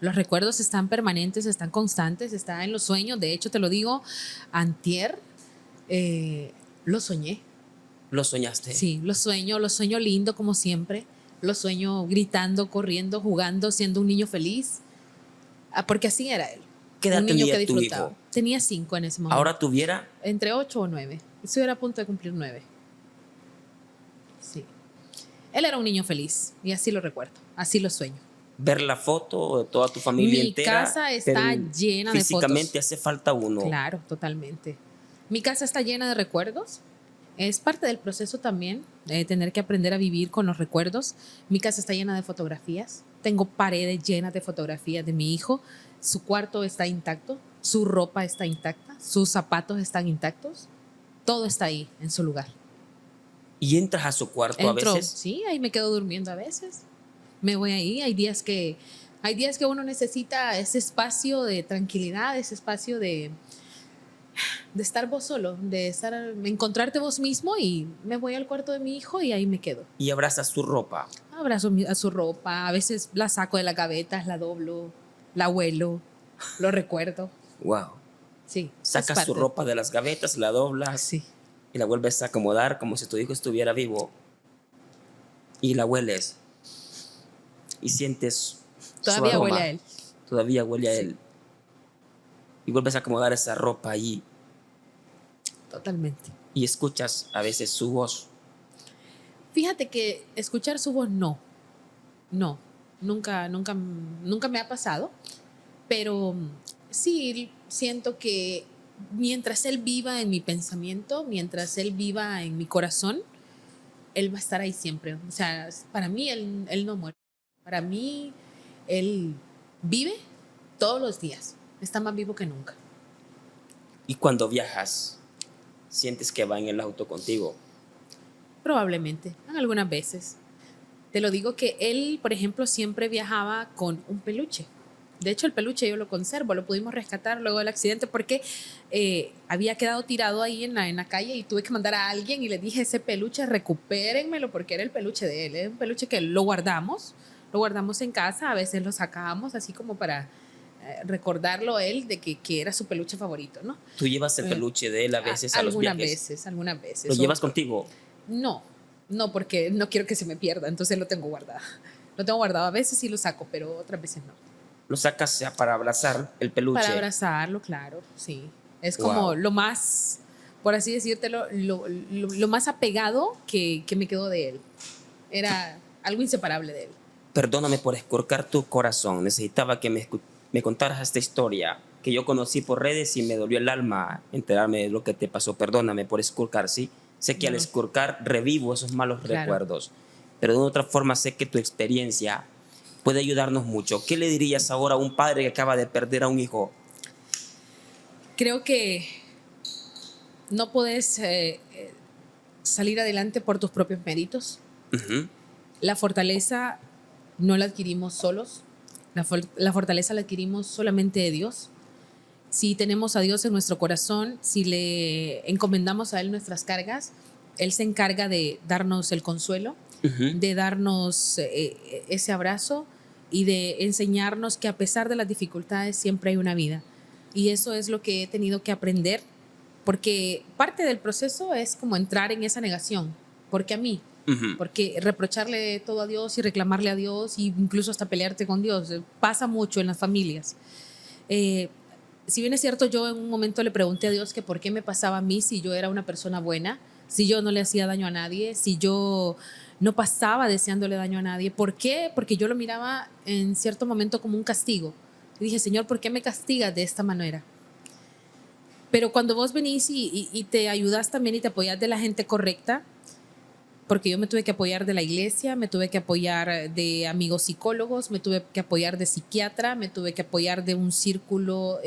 Los recuerdos están permanentes, están constantes, están en los sueños. De hecho, te lo digo, antier lo soñé. ¿Lo soñaste? Sí, lo sueño lindo como siempre. Lo sueño gritando, corriendo, jugando, siendo un niño feliz. Porque así era él. ¿Qué edad un niño tenía que tu disfrutaba. hijo? Tenía 5 en ese momento. ¿Ahora tuviera? Entre 8 o 9. Estuviera a punto de cumplir 9. Sí. Él era un niño feliz y así lo recuerdo, así lo sueño. Ver la foto de toda tu familia entera. Mi casa está llena de fotos. Físicamente hace falta uno. Claro, totalmente. Mi casa está llena de recuerdos. Es parte del proceso también, tener que aprender a vivir con los recuerdos. Mi casa está llena de fotografías. Tengo paredes llenas de fotografías de mi hijo. Su cuarto está intacto, su ropa está intacta, sus zapatos están intactos. Todo está ahí, en su lugar. ¿Y entras a su cuarto a veces? Sí, ahí me quedo durmiendo a veces. Me voy ahí. Hay días que uno necesita ese espacio de tranquilidad, ese espacio de estar vos solo, de encontrarte vos mismo, y me voy al cuarto de mi hijo y ahí me quedo. ¿Y abrazas su ropa? Abrazo a su ropa, a veces la saco de las gavetas, la doblo, la huelo, lo recuerdo. Wow. Sí. Sacas su ropa de las gavetas, la doblas. Sí. Y la vuelves a acomodar como si tu hijo estuviera vivo. Y la hueles. Y sientes todavía su aroma. huele a él. Todavía huele a él. Y vuelves a acomodar esa ropa allí. Totalmente. Y escuchas a veces su voz. Fíjate que escuchar su voz no, nunca me ha pasado, pero sí siento que mientras él viva en mi pensamiento, mientras él viva en mi corazón, él va a estar ahí siempre. O sea, para mí él no muere. Para mí él vive todos los días, está más vivo que nunca. ¿Y cuando viajas, sientes que va en el auto contigo? Probablemente, algunas veces. Te lo digo que él, por ejemplo, siempre viajaba con un peluche. De hecho, el peluche yo lo conservo, lo pudimos rescatar luego del accidente porque había quedado tirado ahí en la calle y tuve que mandar a alguien y le dije, ese peluche recupérenmelo, porque era el peluche de él. Es un peluche que lo guardamos en casa, a veces lo sacábamos así como para recordarlo él de que era su peluche favorito, ¿no? ¿Tú llevas el peluche de él a veces a los viajes? Algunas veces. ¿Lo llevas contigo? No, porque no quiero que se me pierda, entonces lo tengo guardado. Lo tengo guardado, a veces sí lo saco, pero otras veces no. ¿Lo sacas para abrazar el peluche? Para abrazarlo, claro, sí. Es como lo más, por así decírtelo, lo más apegado que me quedó de él. Era algo inseparable de él. Perdóname por escorcar tu corazón. Necesitaba que me contaras esta historia que yo conocí por redes y me dolió el alma enterarme de lo que te pasó. Perdóname por escorcar, ¿sí? Sé que al escorcar revivo esos malos recuerdos, pero de otra forma sé que tu experiencia puede ayudarnos mucho. ¿Qué le dirías ahora a un padre que acaba de perder a un hijo? Creo que no puedes salir adelante por tus propios méritos. Uh-huh. La fortaleza no la adquirimos solos. La fortaleza la adquirimos solamente de Dios. Si tenemos a Dios en nuestro corazón, si le encomendamos a Él nuestras cargas, Él se encarga de darnos el consuelo, de darnos ese abrazo y de enseñarnos que a pesar de las dificultades siempre hay una vida. Y eso es lo que he tenido que aprender, porque parte del proceso es como entrar en esa negación, porque a mí, porque reprocharle todo a Dios y reclamarle a Dios e incluso hasta pelearte con Dios pasa mucho en las familias. Si bien es cierto, yo en un momento le pregunté a Dios que por qué me pasaba a mí si yo era una persona buena, si yo no le hacía daño a nadie, si yo no pasaba deseándole daño a nadie. ¿Por qué? Porque yo lo miraba en cierto momento como un castigo. Y dije, Señor, ¿por qué me castigas de esta manera? Pero cuando vos venís y te ayudas también y te apoyas de la gente correcta, porque yo me tuve que apoyar de la iglesia, me tuve que apoyar de amigos psicólogos, me tuve que apoyar de psiquiatra, me tuve que apoyar de un círculo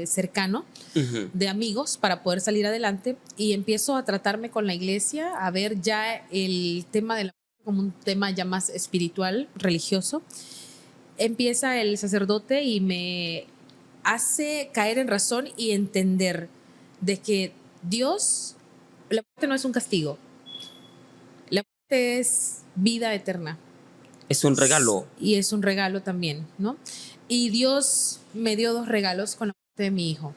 cercano de amigos para poder salir adelante, y empiezo a tratarme con la iglesia, a ver ya el tema de la como un tema ya más espiritual, religioso. Empieza el sacerdote y me hace caer en razón y entender de que Dios, la muerte no es un castigo, la muerte es vida eterna. Es un regalo. Y es un regalo también, ¿no? Y Dios me dio 2 regalos con la muerte de mi hijo.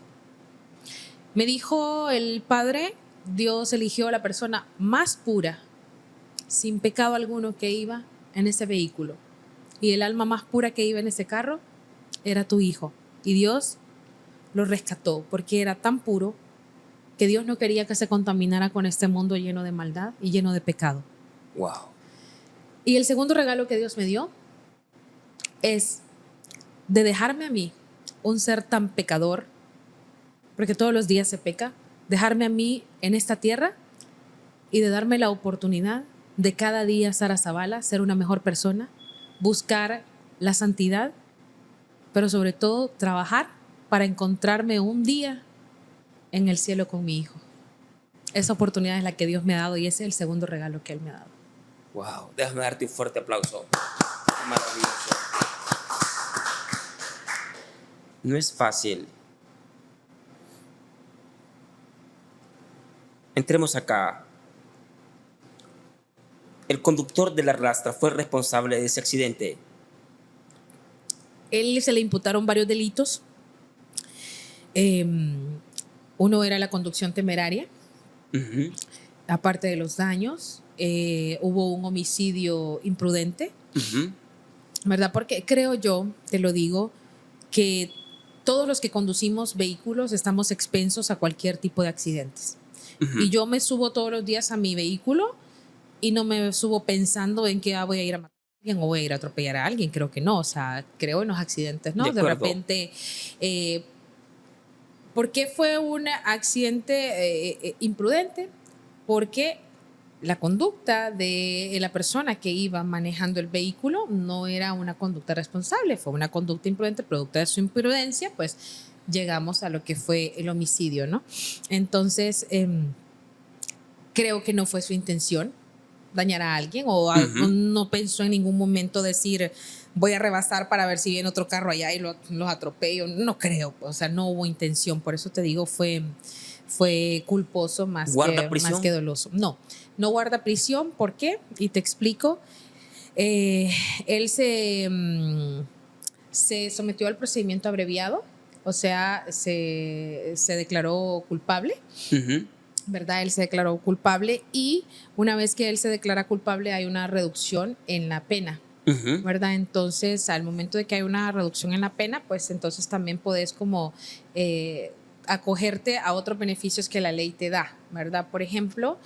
Me dijo el Padre, Dios eligió a la persona más pura, sin pecado alguno, que iba en ese vehículo. Y el alma más pura que iba en ese carro era tu hijo. Y Dios lo rescató porque era tan puro que Dios no quería que se contaminara con este mundo lleno de maldad y lleno de pecado. Wow. Y el segundo regalo que Dios me dio es de dejarme a mí, un ser tan pecador, porque todos los días se peca, dejarme a mí en esta tierra y de darme la oportunidad de cada día, Sara Zavala, ser una mejor persona, buscar la santidad, pero sobre todo trabajar para encontrarme un día en el cielo con mi hijo. Esa oportunidad es la que Dios me ha dado y ese es el segundo regalo que Él me ha dado. Wow, déjame darte un fuerte aplauso. Maravilloso. No es fácil. Entremos acá. El conductor de la rastra fue responsable de ese accidente. Él se le imputaron varios delitos. Uno era la conducción temeraria. Aparte de los daños, hubo un homicidio imprudente. ¿Verdad? Porque creo yo, te lo digo, que todos los que conducimos vehículos estamos expensos a cualquier tipo de accidentes. Y yo me subo todos los días a mi vehículo y no me subo pensando en que voy a ir a matar a alguien o voy a ir a atropellar a alguien. Creo que no, o sea, creo en los accidentes, ¿no? De repente, ¿por qué fue un accidente imprudente? Porque la conducta de la persona que iba manejando el vehículo no era una conducta responsable, fue una conducta imprudente, producto de su imprudencia, pues llegamos a lo que fue el homicidio, ¿no? Entonces, creo que no fue su intención dañar a alguien o no pensó en ningún momento decir voy a rebasar para ver si viene otro carro allá y los atropello. No creo, o sea, no hubo intención, por eso te digo, fue culposo más que doloso. No guarda prisión. ¿Por qué? Y te explico. Él se sometió al procedimiento abreviado, o sea, se declaró culpable. ¿Verdad? Él se declaró culpable y una vez que él se declara culpable hay una reducción en la pena. ¿Verdad? Entonces, al momento de que hay una reducción en la pena, pues entonces también podés como acogerte a otros beneficios que la ley te da, ¿verdad? Por ejemplo,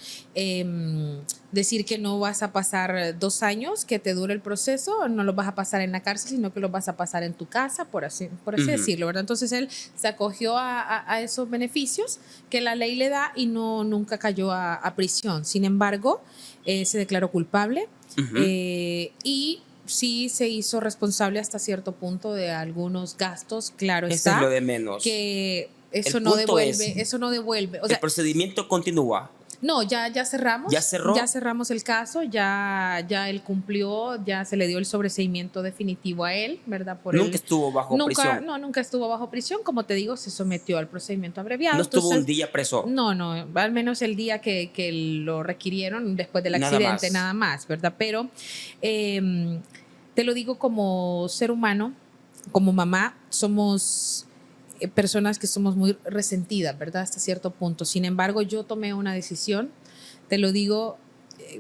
decir que no vas a pasar 2 años que te dure el proceso, no los vas a pasar en la cárcel, sino que los vas a pasar en tu casa, por así decirlo, ¿verdad? Entonces él se acogió a esos beneficios que la ley le da y nunca cayó a prisión. Sin embargo, se declaró culpable y sí se hizo responsable hasta cierto punto de algunos gastos, claro está. Eso es lo de menos. Que eso no devuelve. O sea, el procedimiento continúa. No, ya cerramos. ¿Ya cerró? Ya cerramos el caso, ya él cumplió, ya se le dio el sobreseimiento definitivo a él, ¿verdad? Nunca estuvo bajo prisión. No, nunca estuvo bajo prisión. Como te digo, se sometió al procedimiento abreviado. ¿No estuvo un día preso? No, al menos el día que lo requirieron después del accidente, nada más, ¿verdad? Pero te lo digo como ser humano, como mamá, somos personas que somos muy resentidas, ¿verdad? Hasta cierto punto. Sin embargo, yo tomé una decisión, te lo digo,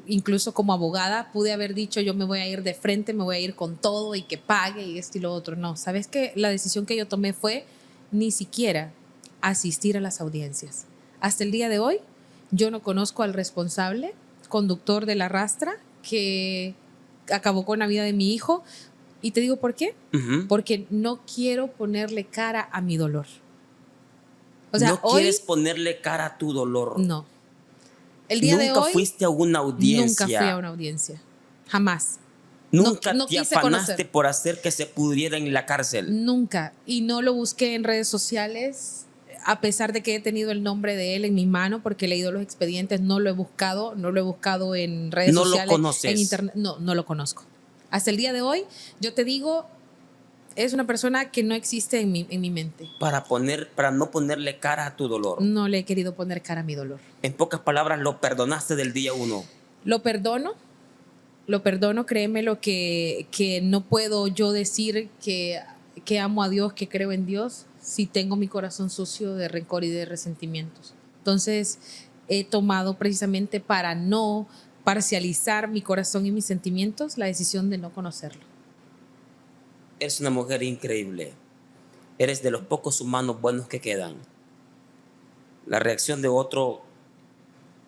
incluso como abogada, pude haber dicho yo me voy a ir de frente, me voy a ir con todo y que pague y esto y lo otro. No, ¿sabes qué? La decisión que yo tomé fue ni siquiera asistir a las audiencias. Hasta el día de hoy, Yo no conozco al responsable, conductor de la rastra, que acabó con la vida de mi hijo. Y te digo por qué. Porque no quiero ponerle cara a mi dolor. O sea, no quieres ponerle cara a tu dolor. No. El día de hoy. ¿Nunca fuiste a una audiencia? Nunca fui a una audiencia. Jamás. ¿Nunca te afanaste por hacer que se pudriera en la cárcel? Nunca. Y no lo busqué en redes sociales, a pesar de que he tenido el nombre de él en mi mano, porque he leído los expedientes, no lo he buscado en redes sociales. ¿No lo conoces? En internet. No lo conozco. Hasta el día de hoy, yo te digo, es una persona que no existe en mi mente. Para no ponerle cara a tu dolor. No le he querido poner cara a mi dolor. En pocas palabras, lo perdonaste del día 1. Lo perdono, créeme lo que no puedo yo decir que amo a Dios, que creo en Dios, si tengo mi corazón sucio de rencor y de resentimientos. Entonces, he tomado precisamente para no parcializar mi corazón y mis sentimientos la decisión de no conocerlo. Eres una mujer increíble. Eres de los pocos humanos buenos que quedan. La reacción de otro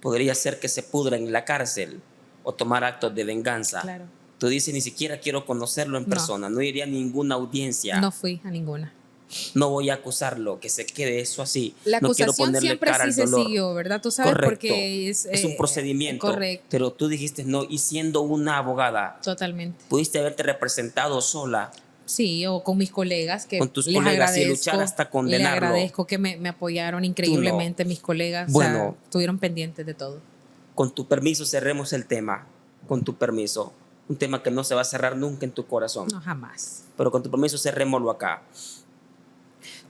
podría ser que se pudra en la cárcel o tomar actos de venganza. Claro. Tú dices, ni siquiera quiero conocerlo en persona. No iría a ninguna audiencia. No fui a ninguna. No voy a acusarlo, que se quede eso así. La no quiero acusación ponerle siempre cara sí al dolor. se siguió, ¿verdad? Tú sabes, correcto. Porque es un procedimiento. Correcto. Pero tú dijiste no, y siendo una abogada. Totalmente. Pudiste haberte representado sola. Sí, o con mis colegas, que con tus les colegas agradezco, y luchar hasta condenarlo. Les agradezco que me apoyaron increíblemente, mis colegas. Bueno, o sea, estuvieron pendientes de todo. Con tu permiso cerremos el tema. Con tu permiso. Un tema que no se va a cerrar nunca en tu corazón. No, jamás. Pero con tu permiso cerrémoslo acá.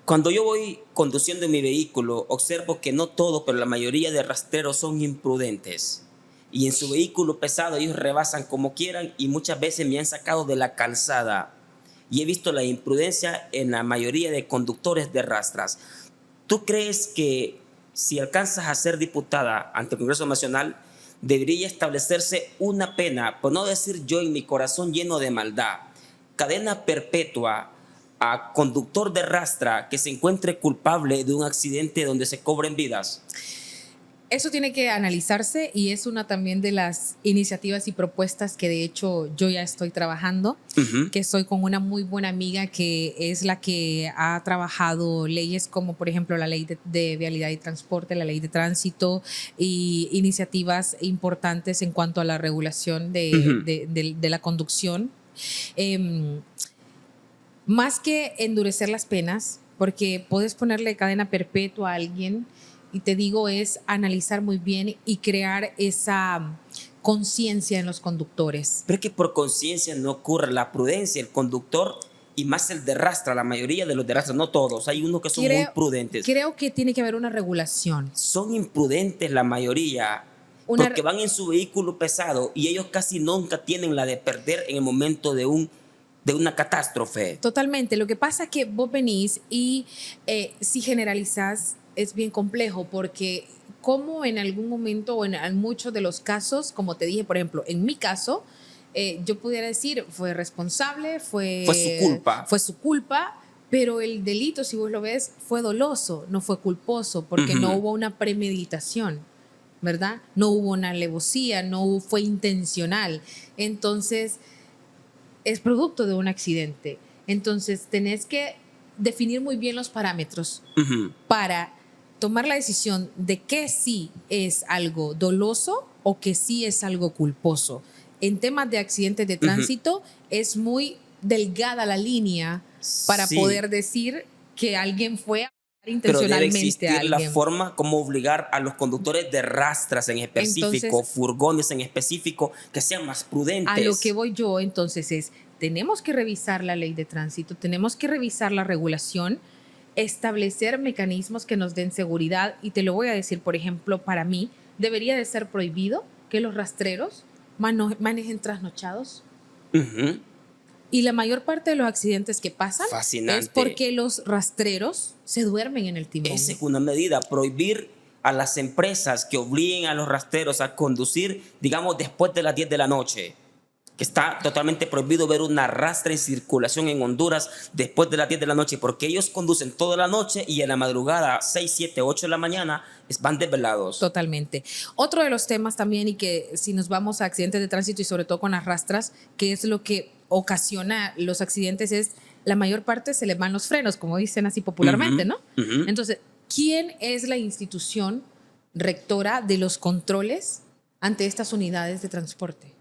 Cuando yo voy conduciendo en mi vehículo, observo que no todos, pero la mayoría de rastreros son imprudentes. Y en su vehículo pesado ellos rebasan como quieran y muchas veces me han sacado de la calzada. Y he visto la imprudencia en la mayoría de conductores de rastras. ¿Tú crees que si alcanzas a ser diputada ante el Congreso Nacional, debería establecerse una pena, por no decir yo en mi corazón lleno de maldad, cadena perpetua a conductor de rastra que se encuentre culpable de un accidente donde se cobren vidas? Eso tiene que analizarse y es una también de las iniciativas y propuestas que de hecho yo ya estoy trabajando, que estoy con una muy buena amiga que es la que ha trabajado leyes como por ejemplo la ley de vialidad y transporte, la ley de tránsito y iniciativas importantes en cuanto a la regulación de la conducción. Más que endurecer las penas, porque puedes ponerle cadena perpetua a alguien, y te digo, es analizar muy bien y crear esa conciencia en los conductores. Pero es que por conciencia no ocurre la prudencia. El conductor, y más el de rastra, la mayoría de los de rastra, no todos, hay unos que son muy prudentes. Creo que tiene que haber una regulación. Son imprudentes la mayoría, porque van en su vehículo pesado y ellos casi nunca tienen la de perder en el momento de una catástrofe. Totalmente. Lo que pasa es que vos venís y si generalizás, es bien complejo porque como en algún momento o en muchos de los casos, como te dije, por ejemplo, en mi caso, yo pudiera decir, fue responsable, fue su culpa, pero el delito, si vos lo ves, fue doloso, no fue culposo, porque no hubo una premeditación, ¿verdad? No hubo una alevosía, no fue intencional. Entonces, es producto de un accidente. Entonces, tenés que definir muy bien los parámetros para tomar la decisión de que sí es algo doloso o que sí es algo culposo. En temas de accidentes de tránsito es muy delgada la línea para poder decir que alguien fue a intencionalmente. Pero debe existir la forma como obligar a los conductores de rastras en específico, furgones en específico, que sean más prudentes. A lo que voy yo entonces es, tenemos que revisar la ley de tránsito, tenemos que revisar la regulación, establecer mecanismos que nos den seguridad. Y te lo voy a decir, por ejemplo, para mí debería de ser prohibido que los rastreros manejen trasnochados. Y la mayor parte de los accidentes que pasan es porque los rastreros se duermen en el timón. Esa es una medida, prohibir a las empresas que obliguen a los rastreros a conducir, digamos, después de las 10 de la noche. que está totalmente prohibido ver una rastra en circulación en Honduras después de las 10 de la noche, porque ellos conducen toda la noche y en la madrugada, 6, 7, 8 de la mañana, van desvelados. Totalmente. Otro de los temas también, y que si nos vamos a accidentes de tránsito y sobre todo con las rastras, que es lo que ocasiona los accidentes, es la mayor parte se les van los frenos, como dicen así popularmente, ¿no? Entonces, ¿quién es la institución rectora de los controles ante estas unidades de transporte?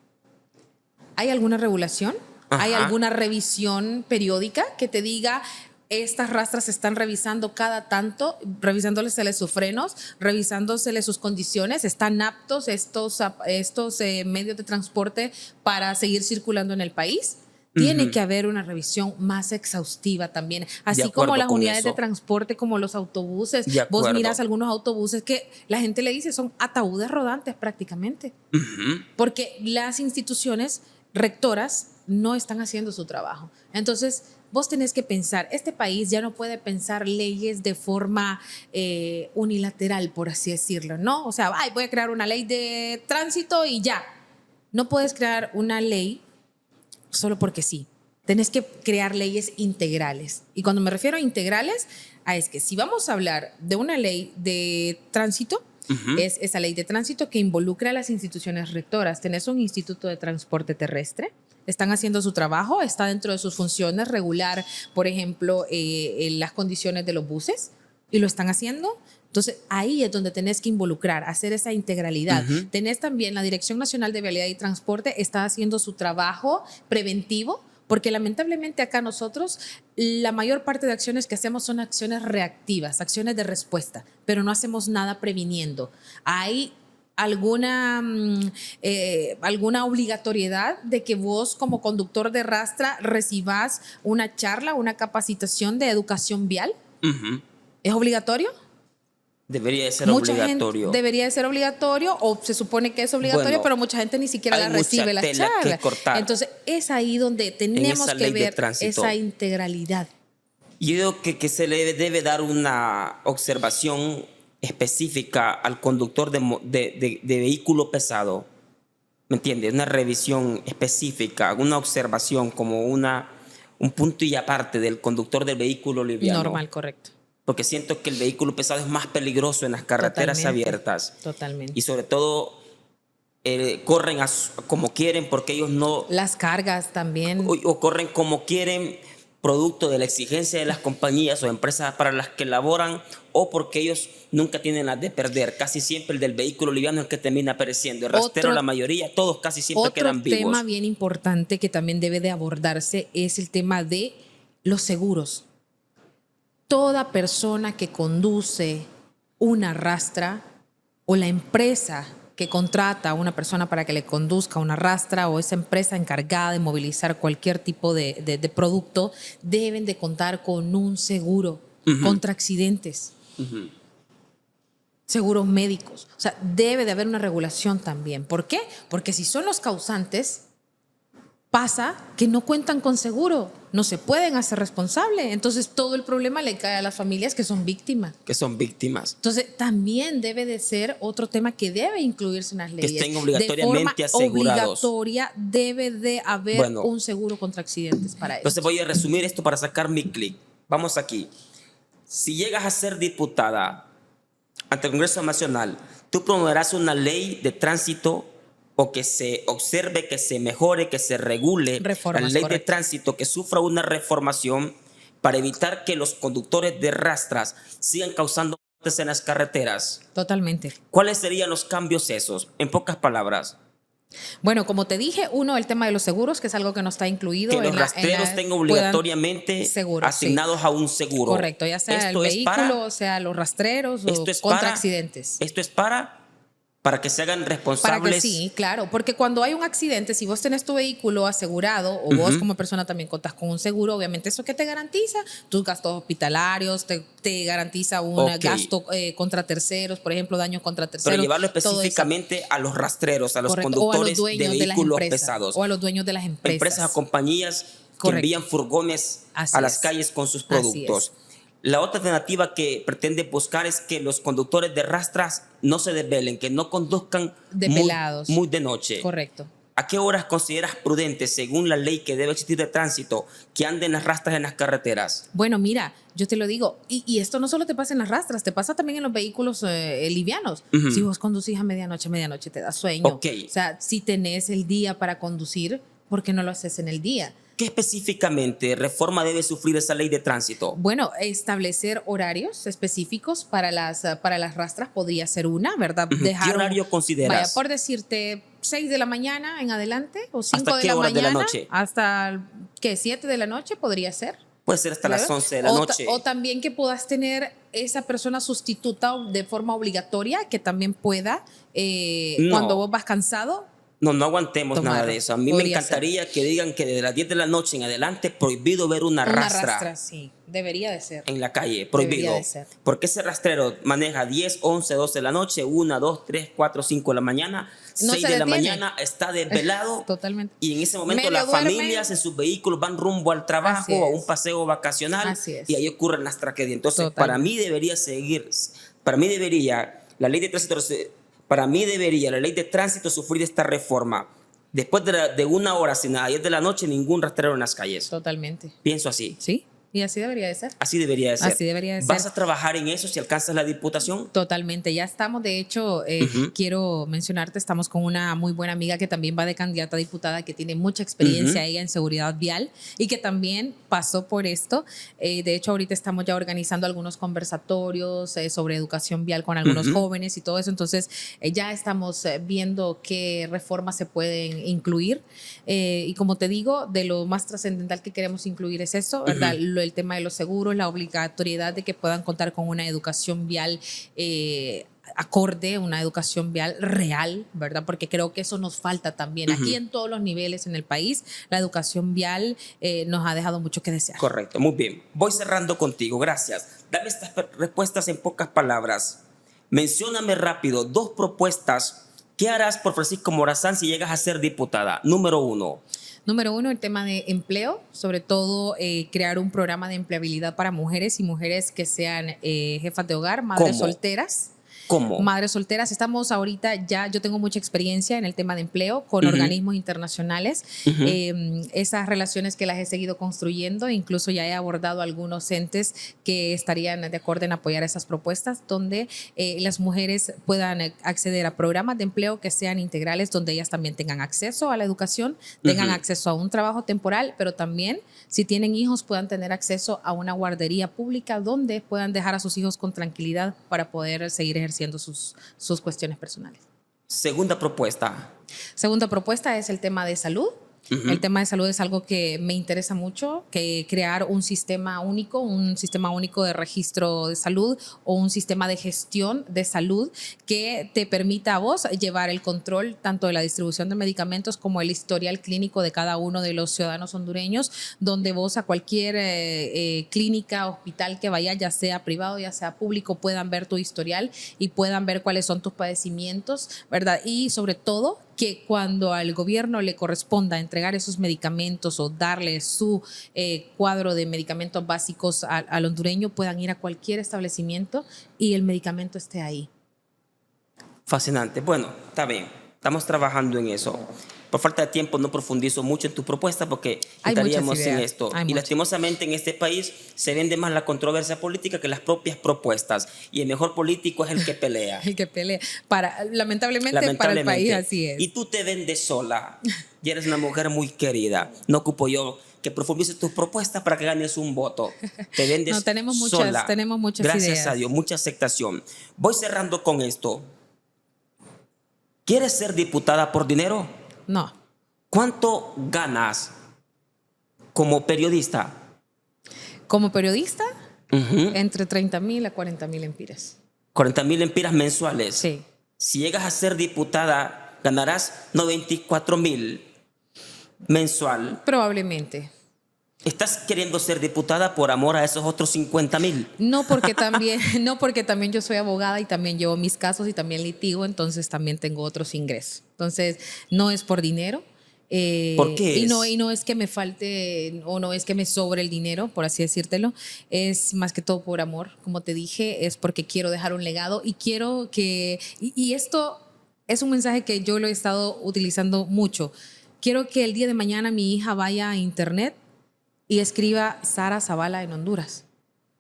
¿Hay alguna regulación? ¿Hay alguna revisión periódica que te diga estas rastras se están revisando cada tanto, revisándoles sus frenos, revisándoseles sus condiciones? ¿Están aptos estos medios de transporte para seguir circulando en el país? Tiene que haber una revisión más exhaustiva también, así como las unidades de transporte, como los autobuses. Vos miras algunos autobuses que la gente le dice son ataúdes rodantes prácticamente, porque las instituciones rectoras no están haciendo su trabajo. Entonces, vos tenés que pensar, este país ya no puede pensar leyes de forma unilateral, por así decirlo, ¿no? O sea, voy a crear una ley de tránsito y ya. No puedes crear una ley solo porque sí. Tenés que crear leyes integrales. Y cuando me refiero a integrales, es que si vamos a hablar de una ley de tránsito, es esa ley de tránsito que involucra a las instituciones rectoras. Tenés un instituto de transporte terrestre, están haciendo su trabajo, está dentro de sus funciones regular, por ejemplo, las condiciones de los buses, y lo están haciendo. Entonces, ahí es donde tenés que involucrar, hacer esa integralidad. Tenés también la Dirección Nacional de Vialidad y Transporte, está haciendo su trabajo preventivo, porque lamentablemente acá nosotros la mayor parte de acciones que hacemos son acciones reactivas, acciones de respuesta, pero no hacemos nada previniendo. Hay alguna obligatoriedad de que vos como conductor de rastra recibas una charla, una capacitación de educación vial. ¿Es obligatorio? Debería de ser obligatorio. Debería de ser obligatorio, o se supone que es obligatorio, pero mucha gente ni siquiera la recibe, la charla. Entonces es ahí donde tenemos que ver esa integralidad. Yo digo que se le debe dar una observación específica al conductor de vehículo pesado. ¿Me entiendes? Una revisión específica, una observación como un punto y aparte del conductor del vehículo liviano. Normal, correcto. Porque siento que el vehículo pesado es más peligroso en las carreteras abiertas. Totalmente. Y sobre todo corren como quieren porque ellos no... Las cargas también. O corren como quieren, producto de la exigencia de las compañías o empresas para las que laboran, o porque ellos nunca tienen las de perder. Casi siempre el del vehículo liviano es el que termina pereciendo. El rastero, la mayoría, todos casi siempre quedan vivos. Otro tema bien importante que también debe de abordarse es el tema de los seguros. Toda persona que conduce una rastra, o la empresa que contrata a una persona para que le conduzca una rastra, o esa empresa encargada de movilizar cualquier tipo de producto, deben de contar con un seguro contra accidentes. Seguros médicos. O sea, debe de haber una regulación también. ¿Por qué? Porque si son los causantes, pasa que no cuentan con seguro, no se pueden hacer responsables. Entonces todo el problema le cae a las familias que son víctimas. Entonces también debe de ser otro tema que debe incluirse en las leyes. Que estén obligatoriamente asegurados. Obligatoria debe de haber un seguro contra accidentes para eso. Entonces voy a resumir esto para sacar mi clic. Vamos aquí. Si llegas a ser diputada ante el Congreso Nacional, tú promoverás una ley de tránsito, o que se observe, que se mejore, que se regule la ley de tránsito, que sufra una reformación para evitar que los conductores de rastras sigan causando muertes en las carreteras. Totalmente. ¿Cuáles serían los cambios esos? En pocas palabras. Bueno, como te dije, uno, el tema de los seguros, que es algo que no está incluido. Que los rastreros estén obligatoriamente asignados a un seguro. Correcto, ya sea el vehículo, o sea los rastreros o contra accidentes. Esto es para que se hagan responsables. Para que sí, claro, porque cuando hay un accidente, si vos tenés tu vehículo asegurado, o vos como persona también contás con un seguro, obviamente eso que te garantiza tus gastos hospitalarios, te garantiza un gasto contra terceros, por ejemplo, daños contra terceros. Pero llevarlo específicamente a los rastreros, a los conductores de vehículos pesados. O a los dueños de las empresas. Empresas o compañías que envían furgones a las calles con sus productos. La otra alternativa que pretende buscar es que los conductores de rastras no se desvelen, que no conduzcan desvelados, muy de noche. Correcto. ¿A qué horas consideras prudente, según la ley que debe existir de tránsito, que anden las rastras en las carreteras? Bueno, mira, yo te lo digo, y esto no solo te pasa en las rastras, te pasa también en los vehículos livianos. Si vos conducís a medianoche te da sueño. Okay. O sea, si tenés el día para conducir, ¿por qué no lo haces en el día? ¿Qué específicamente reforma debe sufrir esa ley de tránsito? Bueno, establecer horarios específicos para las rastras podría ser una, ¿verdad? ¿Qué horario consideras? Vaya, por decirte, 6 de la mañana en adelante o 5 ¿Hasta de qué la horas mañana. de la noche? Hasta, ¿qué? 7 de la noche podría ser. Puede ser hasta las 11 de la noche. O también que puedas tener esa persona sustituta de forma obligatoria que también pueda, cuando vos vas cansado. No aguantemos nada de eso. A mí me encantaría que digan que desde las 10 de la noche en adelante prohibido ver una rastra. Sí, debería de ser. En la calle, prohibido. Debería de ser. Porque ese rastrero maneja 10, 11, 12 de la noche, 1, 2, 3, 4, 5 de la mañana, 6 de la mañana, está desvelado. Totalmente. Y en ese momento las familias en sus vehículos van rumbo al trabajo, a un paseo vacacional. Así es. Y ahí ocurren las tragedias. Entonces, para mí debería la ley de tránsito. Para mí debería la ley de tránsito sufrir esta reforma. Después de 1 hora, sin a 10 de la noche, ningún rastrero en las calles. Totalmente. Pienso así. Sí, y así debería de ser. Así debería de ser. Así debería de ser. ¿Vas a trabajar en eso si alcanzas la diputación? Totalmente, ya estamos. De hecho, quiero mencionarte, estamos con una muy buena amiga que también va de candidata a diputada, que tiene mucha experiencia ella en seguridad vial y que también pasó por esto. De hecho, ahorita estamos ya organizando algunos conversatorios sobre educación vial con algunos jóvenes y todo eso. Entonces, ya estamos viendo qué reformas se pueden incluir. Y como te digo, de lo más trascendental que queremos incluir es eso, ¿verdad? El tema de los seguros, la obligatoriedad de que puedan contar con una educación vial acorde, una educación vial real, ¿verdad? Porque creo que eso nos falta también. Aquí en todos los niveles en el país, la educación vial nos ha dejado mucho que desear. Correcto, muy bien. Voy cerrando contigo, gracias. Dame estas respuestas en pocas palabras. Mencióname rápido 2 propuestas. ¿Qué harás por Francisco Morazán si llegas a ser diputada? Número 1. Número 1, el tema de empleo, sobre todo crear un programa de empleabilidad para mujeres y mujeres que sean jefas de hogar, madres solteras. ¿Cómo? Madres solteras. Estamos ahorita yo tengo mucha experiencia en el tema de empleo con organismos internacionales. Esas relaciones que las he seguido construyendo, incluso ya he abordado algunos entes que estarían de acuerdo en apoyar esas propuestas, donde las mujeres puedan acceder a programas de empleo que sean integrales, donde ellas también tengan acceso a la educación, tengan acceso a un trabajo temporal, pero también, si tienen hijos, puedan tener acceso a una guardería pública donde puedan dejar a sus hijos con tranquilidad para poder seguir ejerciendo sus cuestiones personales. Segunda propuesta. Segunda propuesta es el tema de salud. El tema de salud es algo que me interesa mucho, que crear un sistema único de registro de salud o un sistema de gestión de salud que te permita a vos llevar el control tanto de la distribución de medicamentos como el historial clínico de cada uno de los ciudadanos hondureños, donde vos a cualquier clínica, hospital que vaya, ya sea privado, ya sea público, puedan ver tu historial y puedan ver cuáles son tus padecimientos, ¿verdad? Y sobre todo, que cuando al gobierno le corresponda entregar esos medicamentos o darle su cuadro de medicamentos básicos al hondureño, puedan ir a cualquier establecimiento y el medicamento esté ahí. Fascinante. Bueno, está bien. Estamos trabajando en eso. Por falta de tiempo no profundizo mucho en tu propuesta porque estaríamos en esto. Y lastimosamente en este país se vende más la controversia política que las propias propuestas. Y el mejor político es el que pelea. El que pelea. Lamentablemente para el país así es. Y tú te vendes sola. Y eres una mujer muy querida. No ocupo yo que profundices tus propuestas para que ganes un voto. Te vendes sola. Tenemos muchas Gracias ideas. a Dios, mucha aceptación. Voy cerrando con esto. ¿Quieres ser diputada por dinero? No. ¿Cuánto ganas como periodista? Como periodista, entre 30,000 a 40,000 empiras. 40,000 empiras mensuales. Sí. Si llegas a ser diputada, ganarás 94,000 mensual. Probablemente. ¿Estás queriendo ser diputada por amor a esos otros 50,000? No, porque también yo soy abogada y también llevo mis casos y también litigo, entonces también tengo otros ingresos. Entonces, no es por dinero. ¿Por qué? Y no es que me falte o no es que me sobre el dinero, por así decírtelo. Es más que todo por amor. Como te dije, es porque quiero dejar un legado y quiero que... Y esto es un mensaje que yo lo he estado utilizando mucho. Quiero que el día de mañana mi hija vaya a internet y escriba Sara Zavala en Honduras.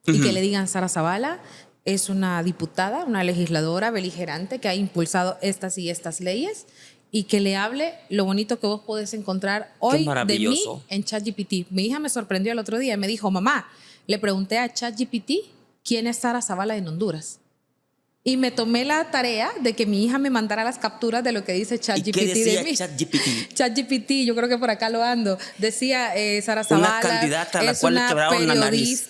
Y que le digan: Sara Zavala es una diputada, una legisladora beligerante que ha impulsado estas y estas leyes, y que le hable lo bonito que vos podés encontrar hoy de mí en ChatGPT. Mi hija me sorprendió el otro día, me dijo: mamá, le pregunté a ChatGPT quién es Sara Zavala en Honduras. Y me tomé la tarea de que mi hija me mandara las capturas de lo que dice ChatGPT. ¿Y qué decía de mí. ChatGPT? ChatGPT, yo creo que por acá lo ando. Decía Sara Zavala, una candidata a la es cual una le quebraron la nariz.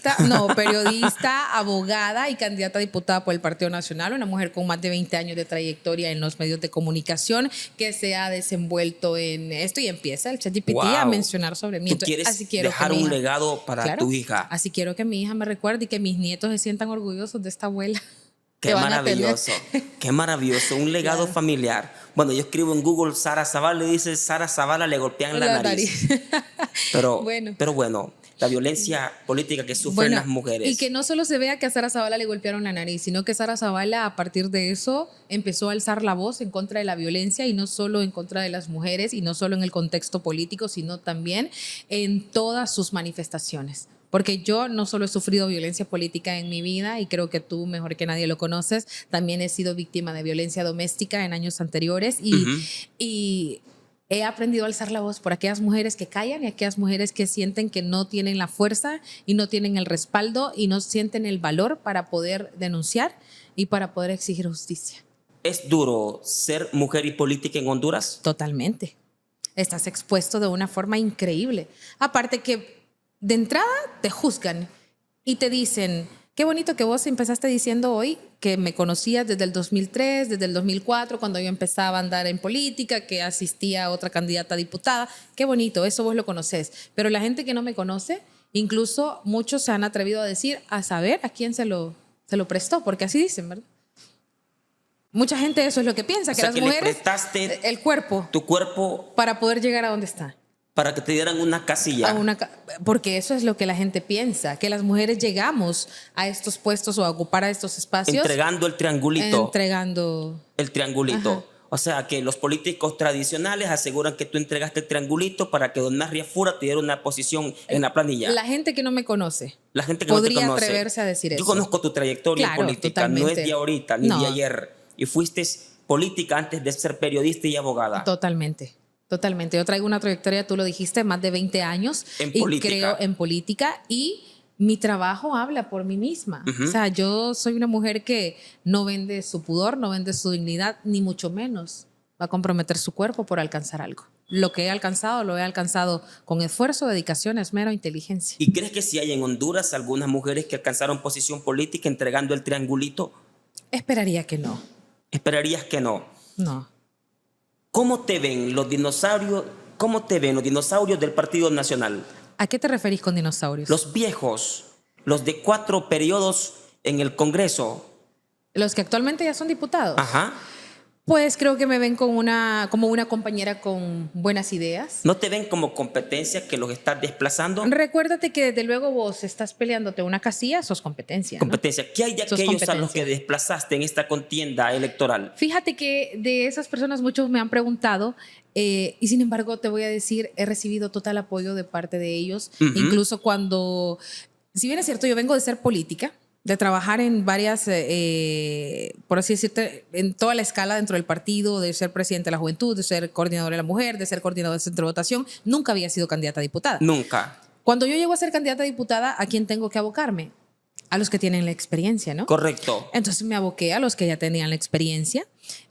periodista, abogada y candidata a diputada por el Partido Nacional, una mujer con más de 20 años de trayectoria en los medios de comunicación, que se ha desenvuelto en esto, y empieza el ChatGPT a mencionar sobre mí. Tú quieres dejar un legado para tu hija. Así quiero que mi hija me recuerde y que mis nietos se sientan orgullosos de esta abuela. Qué maravilloso, qué maravilloso, un legado familiar. Bueno, yo escribo en Google Sara Zavala y dice: Sara Zavala le golpean la nariz. Pero bueno, la violencia política que sufren las mujeres. Y que no solo se vea que a Sara Zavala le golpearon la nariz, sino que Sara Zavala, a partir de eso, empezó a alzar la voz en contra de la violencia, y no solo en contra de las mujeres, y no solo en el contexto político, sino también en todas sus manifestaciones. Porque yo no solo he sufrido violencia política en mi vida, y creo que tú mejor que nadie lo conoces, también he sido víctima de violencia doméstica en años anteriores, y he aprendido a alzar la voz por aquellas mujeres que callan y aquellas mujeres que sienten que no tienen la fuerza y no tienen el respaldo y no sienten el valor para poder denunciar y para poder exigir justicia. ¿Es duro ser mujer y política en Honduras? Totalmente. Estás expuesto de una forma increíble. Aparte que de entrada te juzgan y te dicen: qué bonito que vos empezaste diciendo hoy que me conocías desde el 2003, desde el 2004, cuando yo empezaba a andar en política, que asistía a otra candidata a diputada. Qué bonito, eso vos lo conocés. Pero la gente que no me conoce, incluso muchos se han atrevido a decir, a saber a quién se lo prestó, porque así dicen, ¿verdad? Mucha gente eso es lo que piensa, que las mujeres le prestaste el cuerpo, tu cuerpo, para poder llegar a donde está. Para que te dieran una casilla. Porque eso es lo que la gente piensa, que las mujeres llegamos a estos puestos o a ocupar a estos espacios. Entregando el triangulito. El triangulito. Ajá. O sea, que los políticos tradicionales aseguran que tú entregaste el triangulito para que don Narria Fura te diera una posición en la planilla. La gente que no me conoce. La gente que podría no te conoce. Atreverse a decir eso. Yo conozco tu trayectoria política. Totalmente. No es de ahorita ni de ayer. Y fuiste política antes de ser periodista y abogada. Totalmente. Yo traigo una trayectoria, tú lo dijiste, más de 20 años. Creo en política, y mi trabajo habla por mí misma. O sea, yo soy una mujer que no vende su pudor, no vende su dignidad, ni mucho menos va a comprometer su cuerpo por alcanzar algo. Lo que he alcanzado, lo he alcanzado con esfuerzo, dedicación, esmero, inteligencia. ¿Y crees que si hay en Honduras algunas mujeres que alcanzaron posición política entregando el triangulito? Esperaría que no. ¿Esperarías que no? No. ¿Cómo te ven los dinosaurios? ¿Cómo te ven los dinosaurios del Partido Nacional? ¿A qué te referís con dinosaurios? Los viejos, los de 4 periodos en el Congreso. Los que actualmente ya son diputados. Ajá. Pues creo que me ven como una compañera con buenas ideas. ¿No te ven como competencia que los estás desplazando? Recuérdate que desde luego vos estás peleándote una casilla, sos competencia. Competencia. ¿Qué hay de aquellos a los que desplazaste en esta contienda electoral? Fíjate que de esas personas muchos me han preguntado, y sin embargo te voy a decir, he recibido total apoyo de parte de ellos. Incluso cuando, si bien es cierto, yo vengo de ser política, de trabajar en varias, por así decirte, en toda la escala dentro del partido, de ser presidente de la juventud, de ser coordinadora de la mujer, de ser coordinadora del centro de votación, nunca había sido candidata a diputada. Nunca. Cuando yo llego a ser candidata a diputada, ¿a quién tengo que abocarme? A los que tienen la experiencia, ¿no? Correcto. Entonces me aboqué a los que ya tenían la experiencia,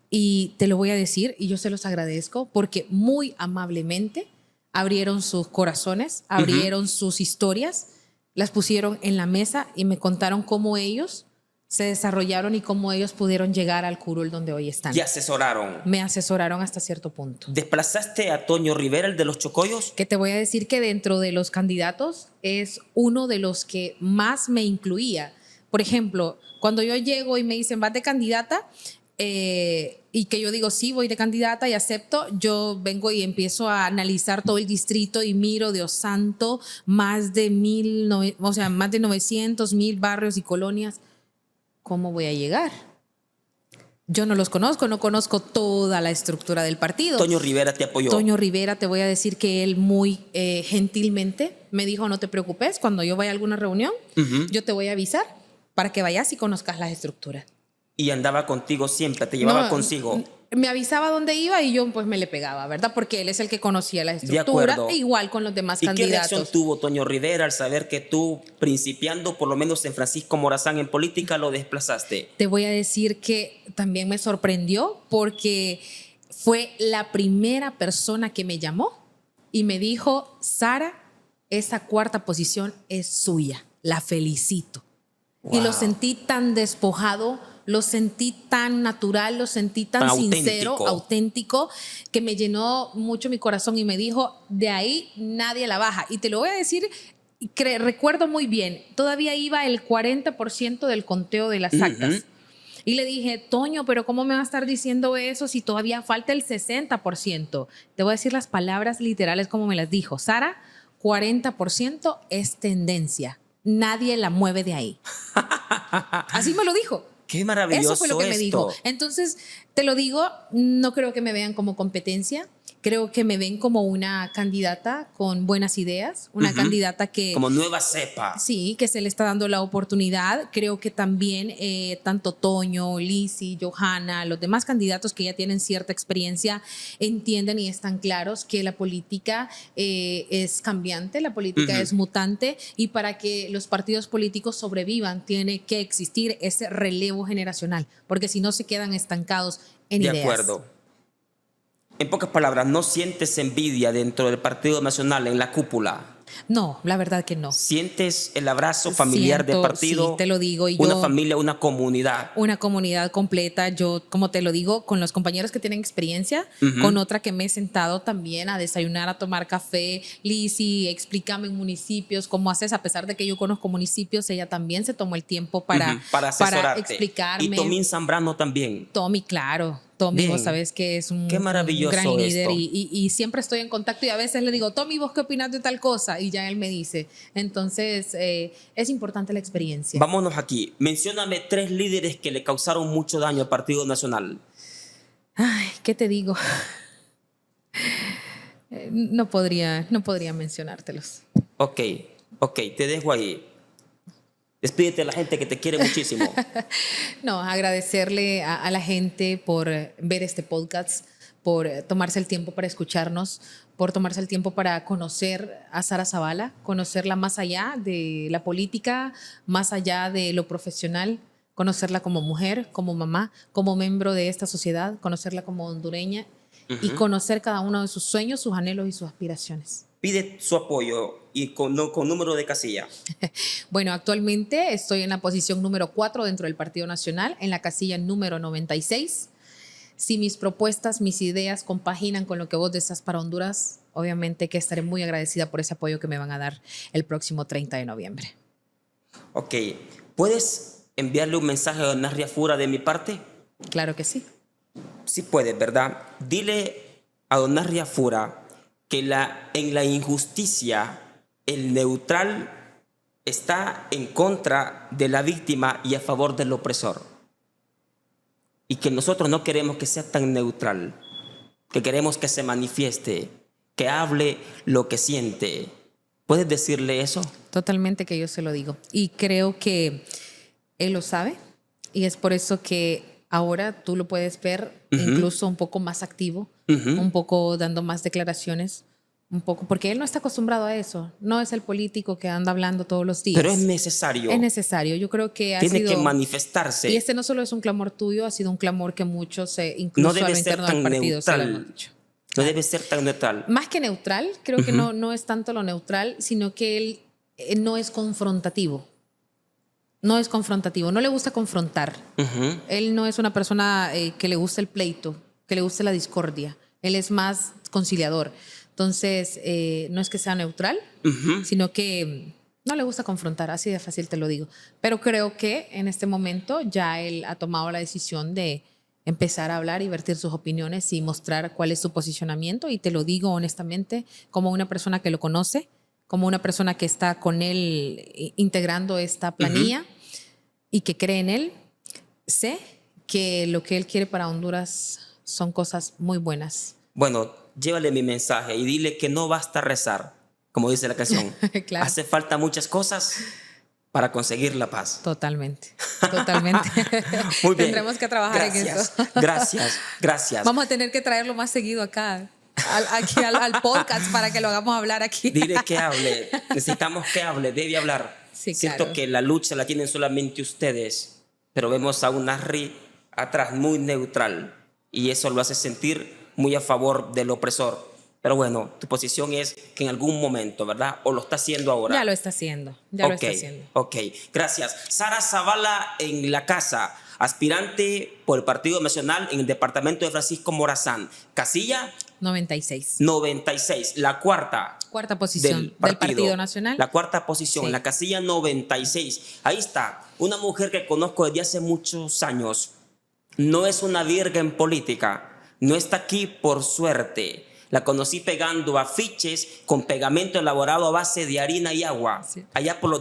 y te lo voy a decir, y yo se los agradezco, porque muy amablemente abrieron sus corazones, abrieron sus historias, las pusieron en la mesa y me contaron cómo ellos se desarrollaron y cómo ellos pudieron llegar al curul donde hoy están. ¿Y asesoraron? Me asesoraron hasta cierto punto. ¿Desplazaste a Toño Rivera, el de los Chocollos? Que te voy a decir que dentro de los candidatos es uno de los que más me incluía. Por ejemplo, cuando yo llego y me dicen, ¿vas de candidata? Y que yo digo, sí, voy de candidata y acepto, yo vengo y empiezo a analizar todo el distrito y miro, Dios santo, más de 900, 1000 barrios y colonias. ¿Cómo voy a llegar? Yo no los conozco, no conozco toda la estructura del partido. Toño Rivera te apoyó. Toño Rivera, te voy a decir que él muy gentilmente me dijo, no te preocupes, cuando yo vaya a alguna reunión, yo te voy a avisar para que vayas y conozcas las estructuras. Y andaba contigo siempre, te llevaba consigo. Me avisaba dónde iba y yo pues me le pegaba, ¿verdad? Porque él es el que conocía la estructura, e igual con los demás candidatos. ¿Y qué reacción tuvo Toño Rivera al saber que tú, principiando por lo menos en Francisco Morazán en política, lo desplazaste? Te voy a decir que también me sorprendió porque fue la primera persona que me llamó y me dijo, Sara, esa cuarta posición es suya, la felicito. Wow. Y lo sentí tan despojado, lo sentí tan natural, lo sentí tan sincero, auténtico, que me llenó mucho mi corazón y me dijo, de ahí nadie la baja. Y te lo voy a decir, recuerdo muy bien, todavía iba el 40% del conteo de las actas. Y le dije, Toño, pero ¿cómo me va a estar diciendo eso si todavía falta el 60%? Te voy a decir las palabras literales como me las dijo. Sara, 40% es tendencia. Nadie la mueve de ahí. Así me lo dijo. Qué maravilloso. Eso fue lo que me dijo. Entonces, te lo digo, no creo que me vean como competencia. Creo que me ven como una candidata con buenas ideas, una candidata que... Como nueva cepa. Sí, que se le está dando la oportunidad. Creo que también tanto Toño, Lizzy, Johanna, los demás candidatos que ya tienen cierta experiencia entienden y están claros que la política es cambiante, la política es mutante y para que los partidos políticos sobrevivan tiene que existir ese relevo generacional, porque si no se quedan estancados en ideas. De acuerdo. En pocas palabras, ¿no sientes envidia dentro del Partido Nacional en la cúpula? No, la verdad que no. ¿Sientes el abrazo familiar del partido? Sí, te lo digo. Y una familia, una comunidad. Una comunidad completa. Yo, como te lo digo, con los compañeros que tienen experiencia, con otra que me he sentado también a desayunar, a tomar café. Lizzy, explícame en municipios cómo haces. A pesar de que yo conozco municipios, ella también se tomó el tiempo para explicarme. Y Tomín Zambrano también. Tommy, claro. Tommy, vos sabés que es un gran líder y siempre estoy en contacto y a veces le digo, Tommy, ¿vos qué opinas de tal cosa? Y ya él me dice. Entonces, es importante la experiencia. Vámonos aquí. Mencióname 3 líderes que le causaron mucho daño al Partido Nacional. Ay, ¿qué te digo? No podría mencionártelos. Ok, te dejo ahí. Despídete a la gente que te quiere muchísimo. No, agradecerle a la gente por ver este podcast, por tomarse el tiempo para escucharnos, por tomarse el tiempo para conocer a Sara Zavala, conocerla más allá de la política, más allá de lo profesional, conocerla como mujer, como mamá, como miembro de esta sociedad, conocerla como hondureña y conocer cada uno de sus sueños, sus anhelos y sus aspiraciones. Pide su apoyo y con número de casilla. Bueno, actualmente estoy en la posición número 4 dentro del Partido Nacional, en la casilla número 96. Si mis propuestas, mis ideas compaginan con lo que vos deseas para Honduras, obviamente que estaré muy agradecida por ese apoyo que me van a dar el próximo 30 de noviembre. Ok. ¿Puedes enviarle un mensaje a Don Narria Fura de mi parte? Claro que sí. Sí puedes, ¿verdad? Dile a Don Narria Fura que en la injusticia el neutral está en contra de la víctima y a favor del opresor. Y que nosotros no queremos que sea tan neutral, que queremos que se manifieste, que hable lo que siente. ¿Puedes decirle eso? Totalmente que yo se lo digo. Y creo que él lo sabe y es por eso que ahora tú lo puedes ver incluso un poco más activo, un poco dando más declaraciones, un poco, porque él no está acostumbrado a eso. No es el político que anda hablando todos los días. Pero es necesario. Es necesario. Yo creo que tiene que manifestarse. Y este no solo es un clamor tuyo, ha sido un clamor que muchos, incluso no debe a lo interno del partido, se lo hemos dicho. No debe ser tan neutral. Más que neutral, creo que no es tanto lo neutral, sino que él no es confrontativo. No es confrontativo, no le gusta confrontar. Él no es una persona que le gusta el pleito, que le gusta la discordia. Él es más conciliador. Entonces, no es que sea neutral, sino que no le gusta confrontar, así de fácil te lo digo. Pero creo que en este momento ya él ha tomado la decisión de empezar a hablar y vertir sus opiniones y mostrar cuál es su posicionamiento. Y te lo digo honestamente, como una persona que lo conoce, como una persona que está con él integrando esta planilla y que cree en él, sé que lo que él quiere para Honduras son cosas muy buenas. Bueno, llévale mi mensaje y dile que no basta rezar, como dice la canción. Claro. Hace falta muchas cosas para conseguir la paz. Totalmente, totalmente. Muy bien. Tendremos que trabajar en eso. Gracias. Vamos a tener que traerlo más seguido acá, aquí al podcast para que lo hagamos hablar aquí. Dile que hable. Necesitamos que hable. Debe hablar. Sí, Siento claro. que la lucha la tienen solamente ustedes, pero vemos a un Nasri atrás muy neutral y eso lo hace sentir muy a favor del opresor. Pero bueno, tu posición es que en algún momento, ¿verdad? ¿O lo está haciendo ahora? Ya lo está haciendo, lo está haciendo. Ok, gracias. Sara Zavala en la casa, aspirante por el Partido Nacional en el departamento de Francisco Morazán. Casilla 96. 96, la cuarta Posición del Partido Nacional. La cuarta posición, Sí. la casilla 96. Ahí está, una mujer que conozco desde hace muchos años. No es una virgen política, no está aquí por suerte. La conocí pegando afiches con pegamento elaborado a base de harina y agua, Sí. allá por los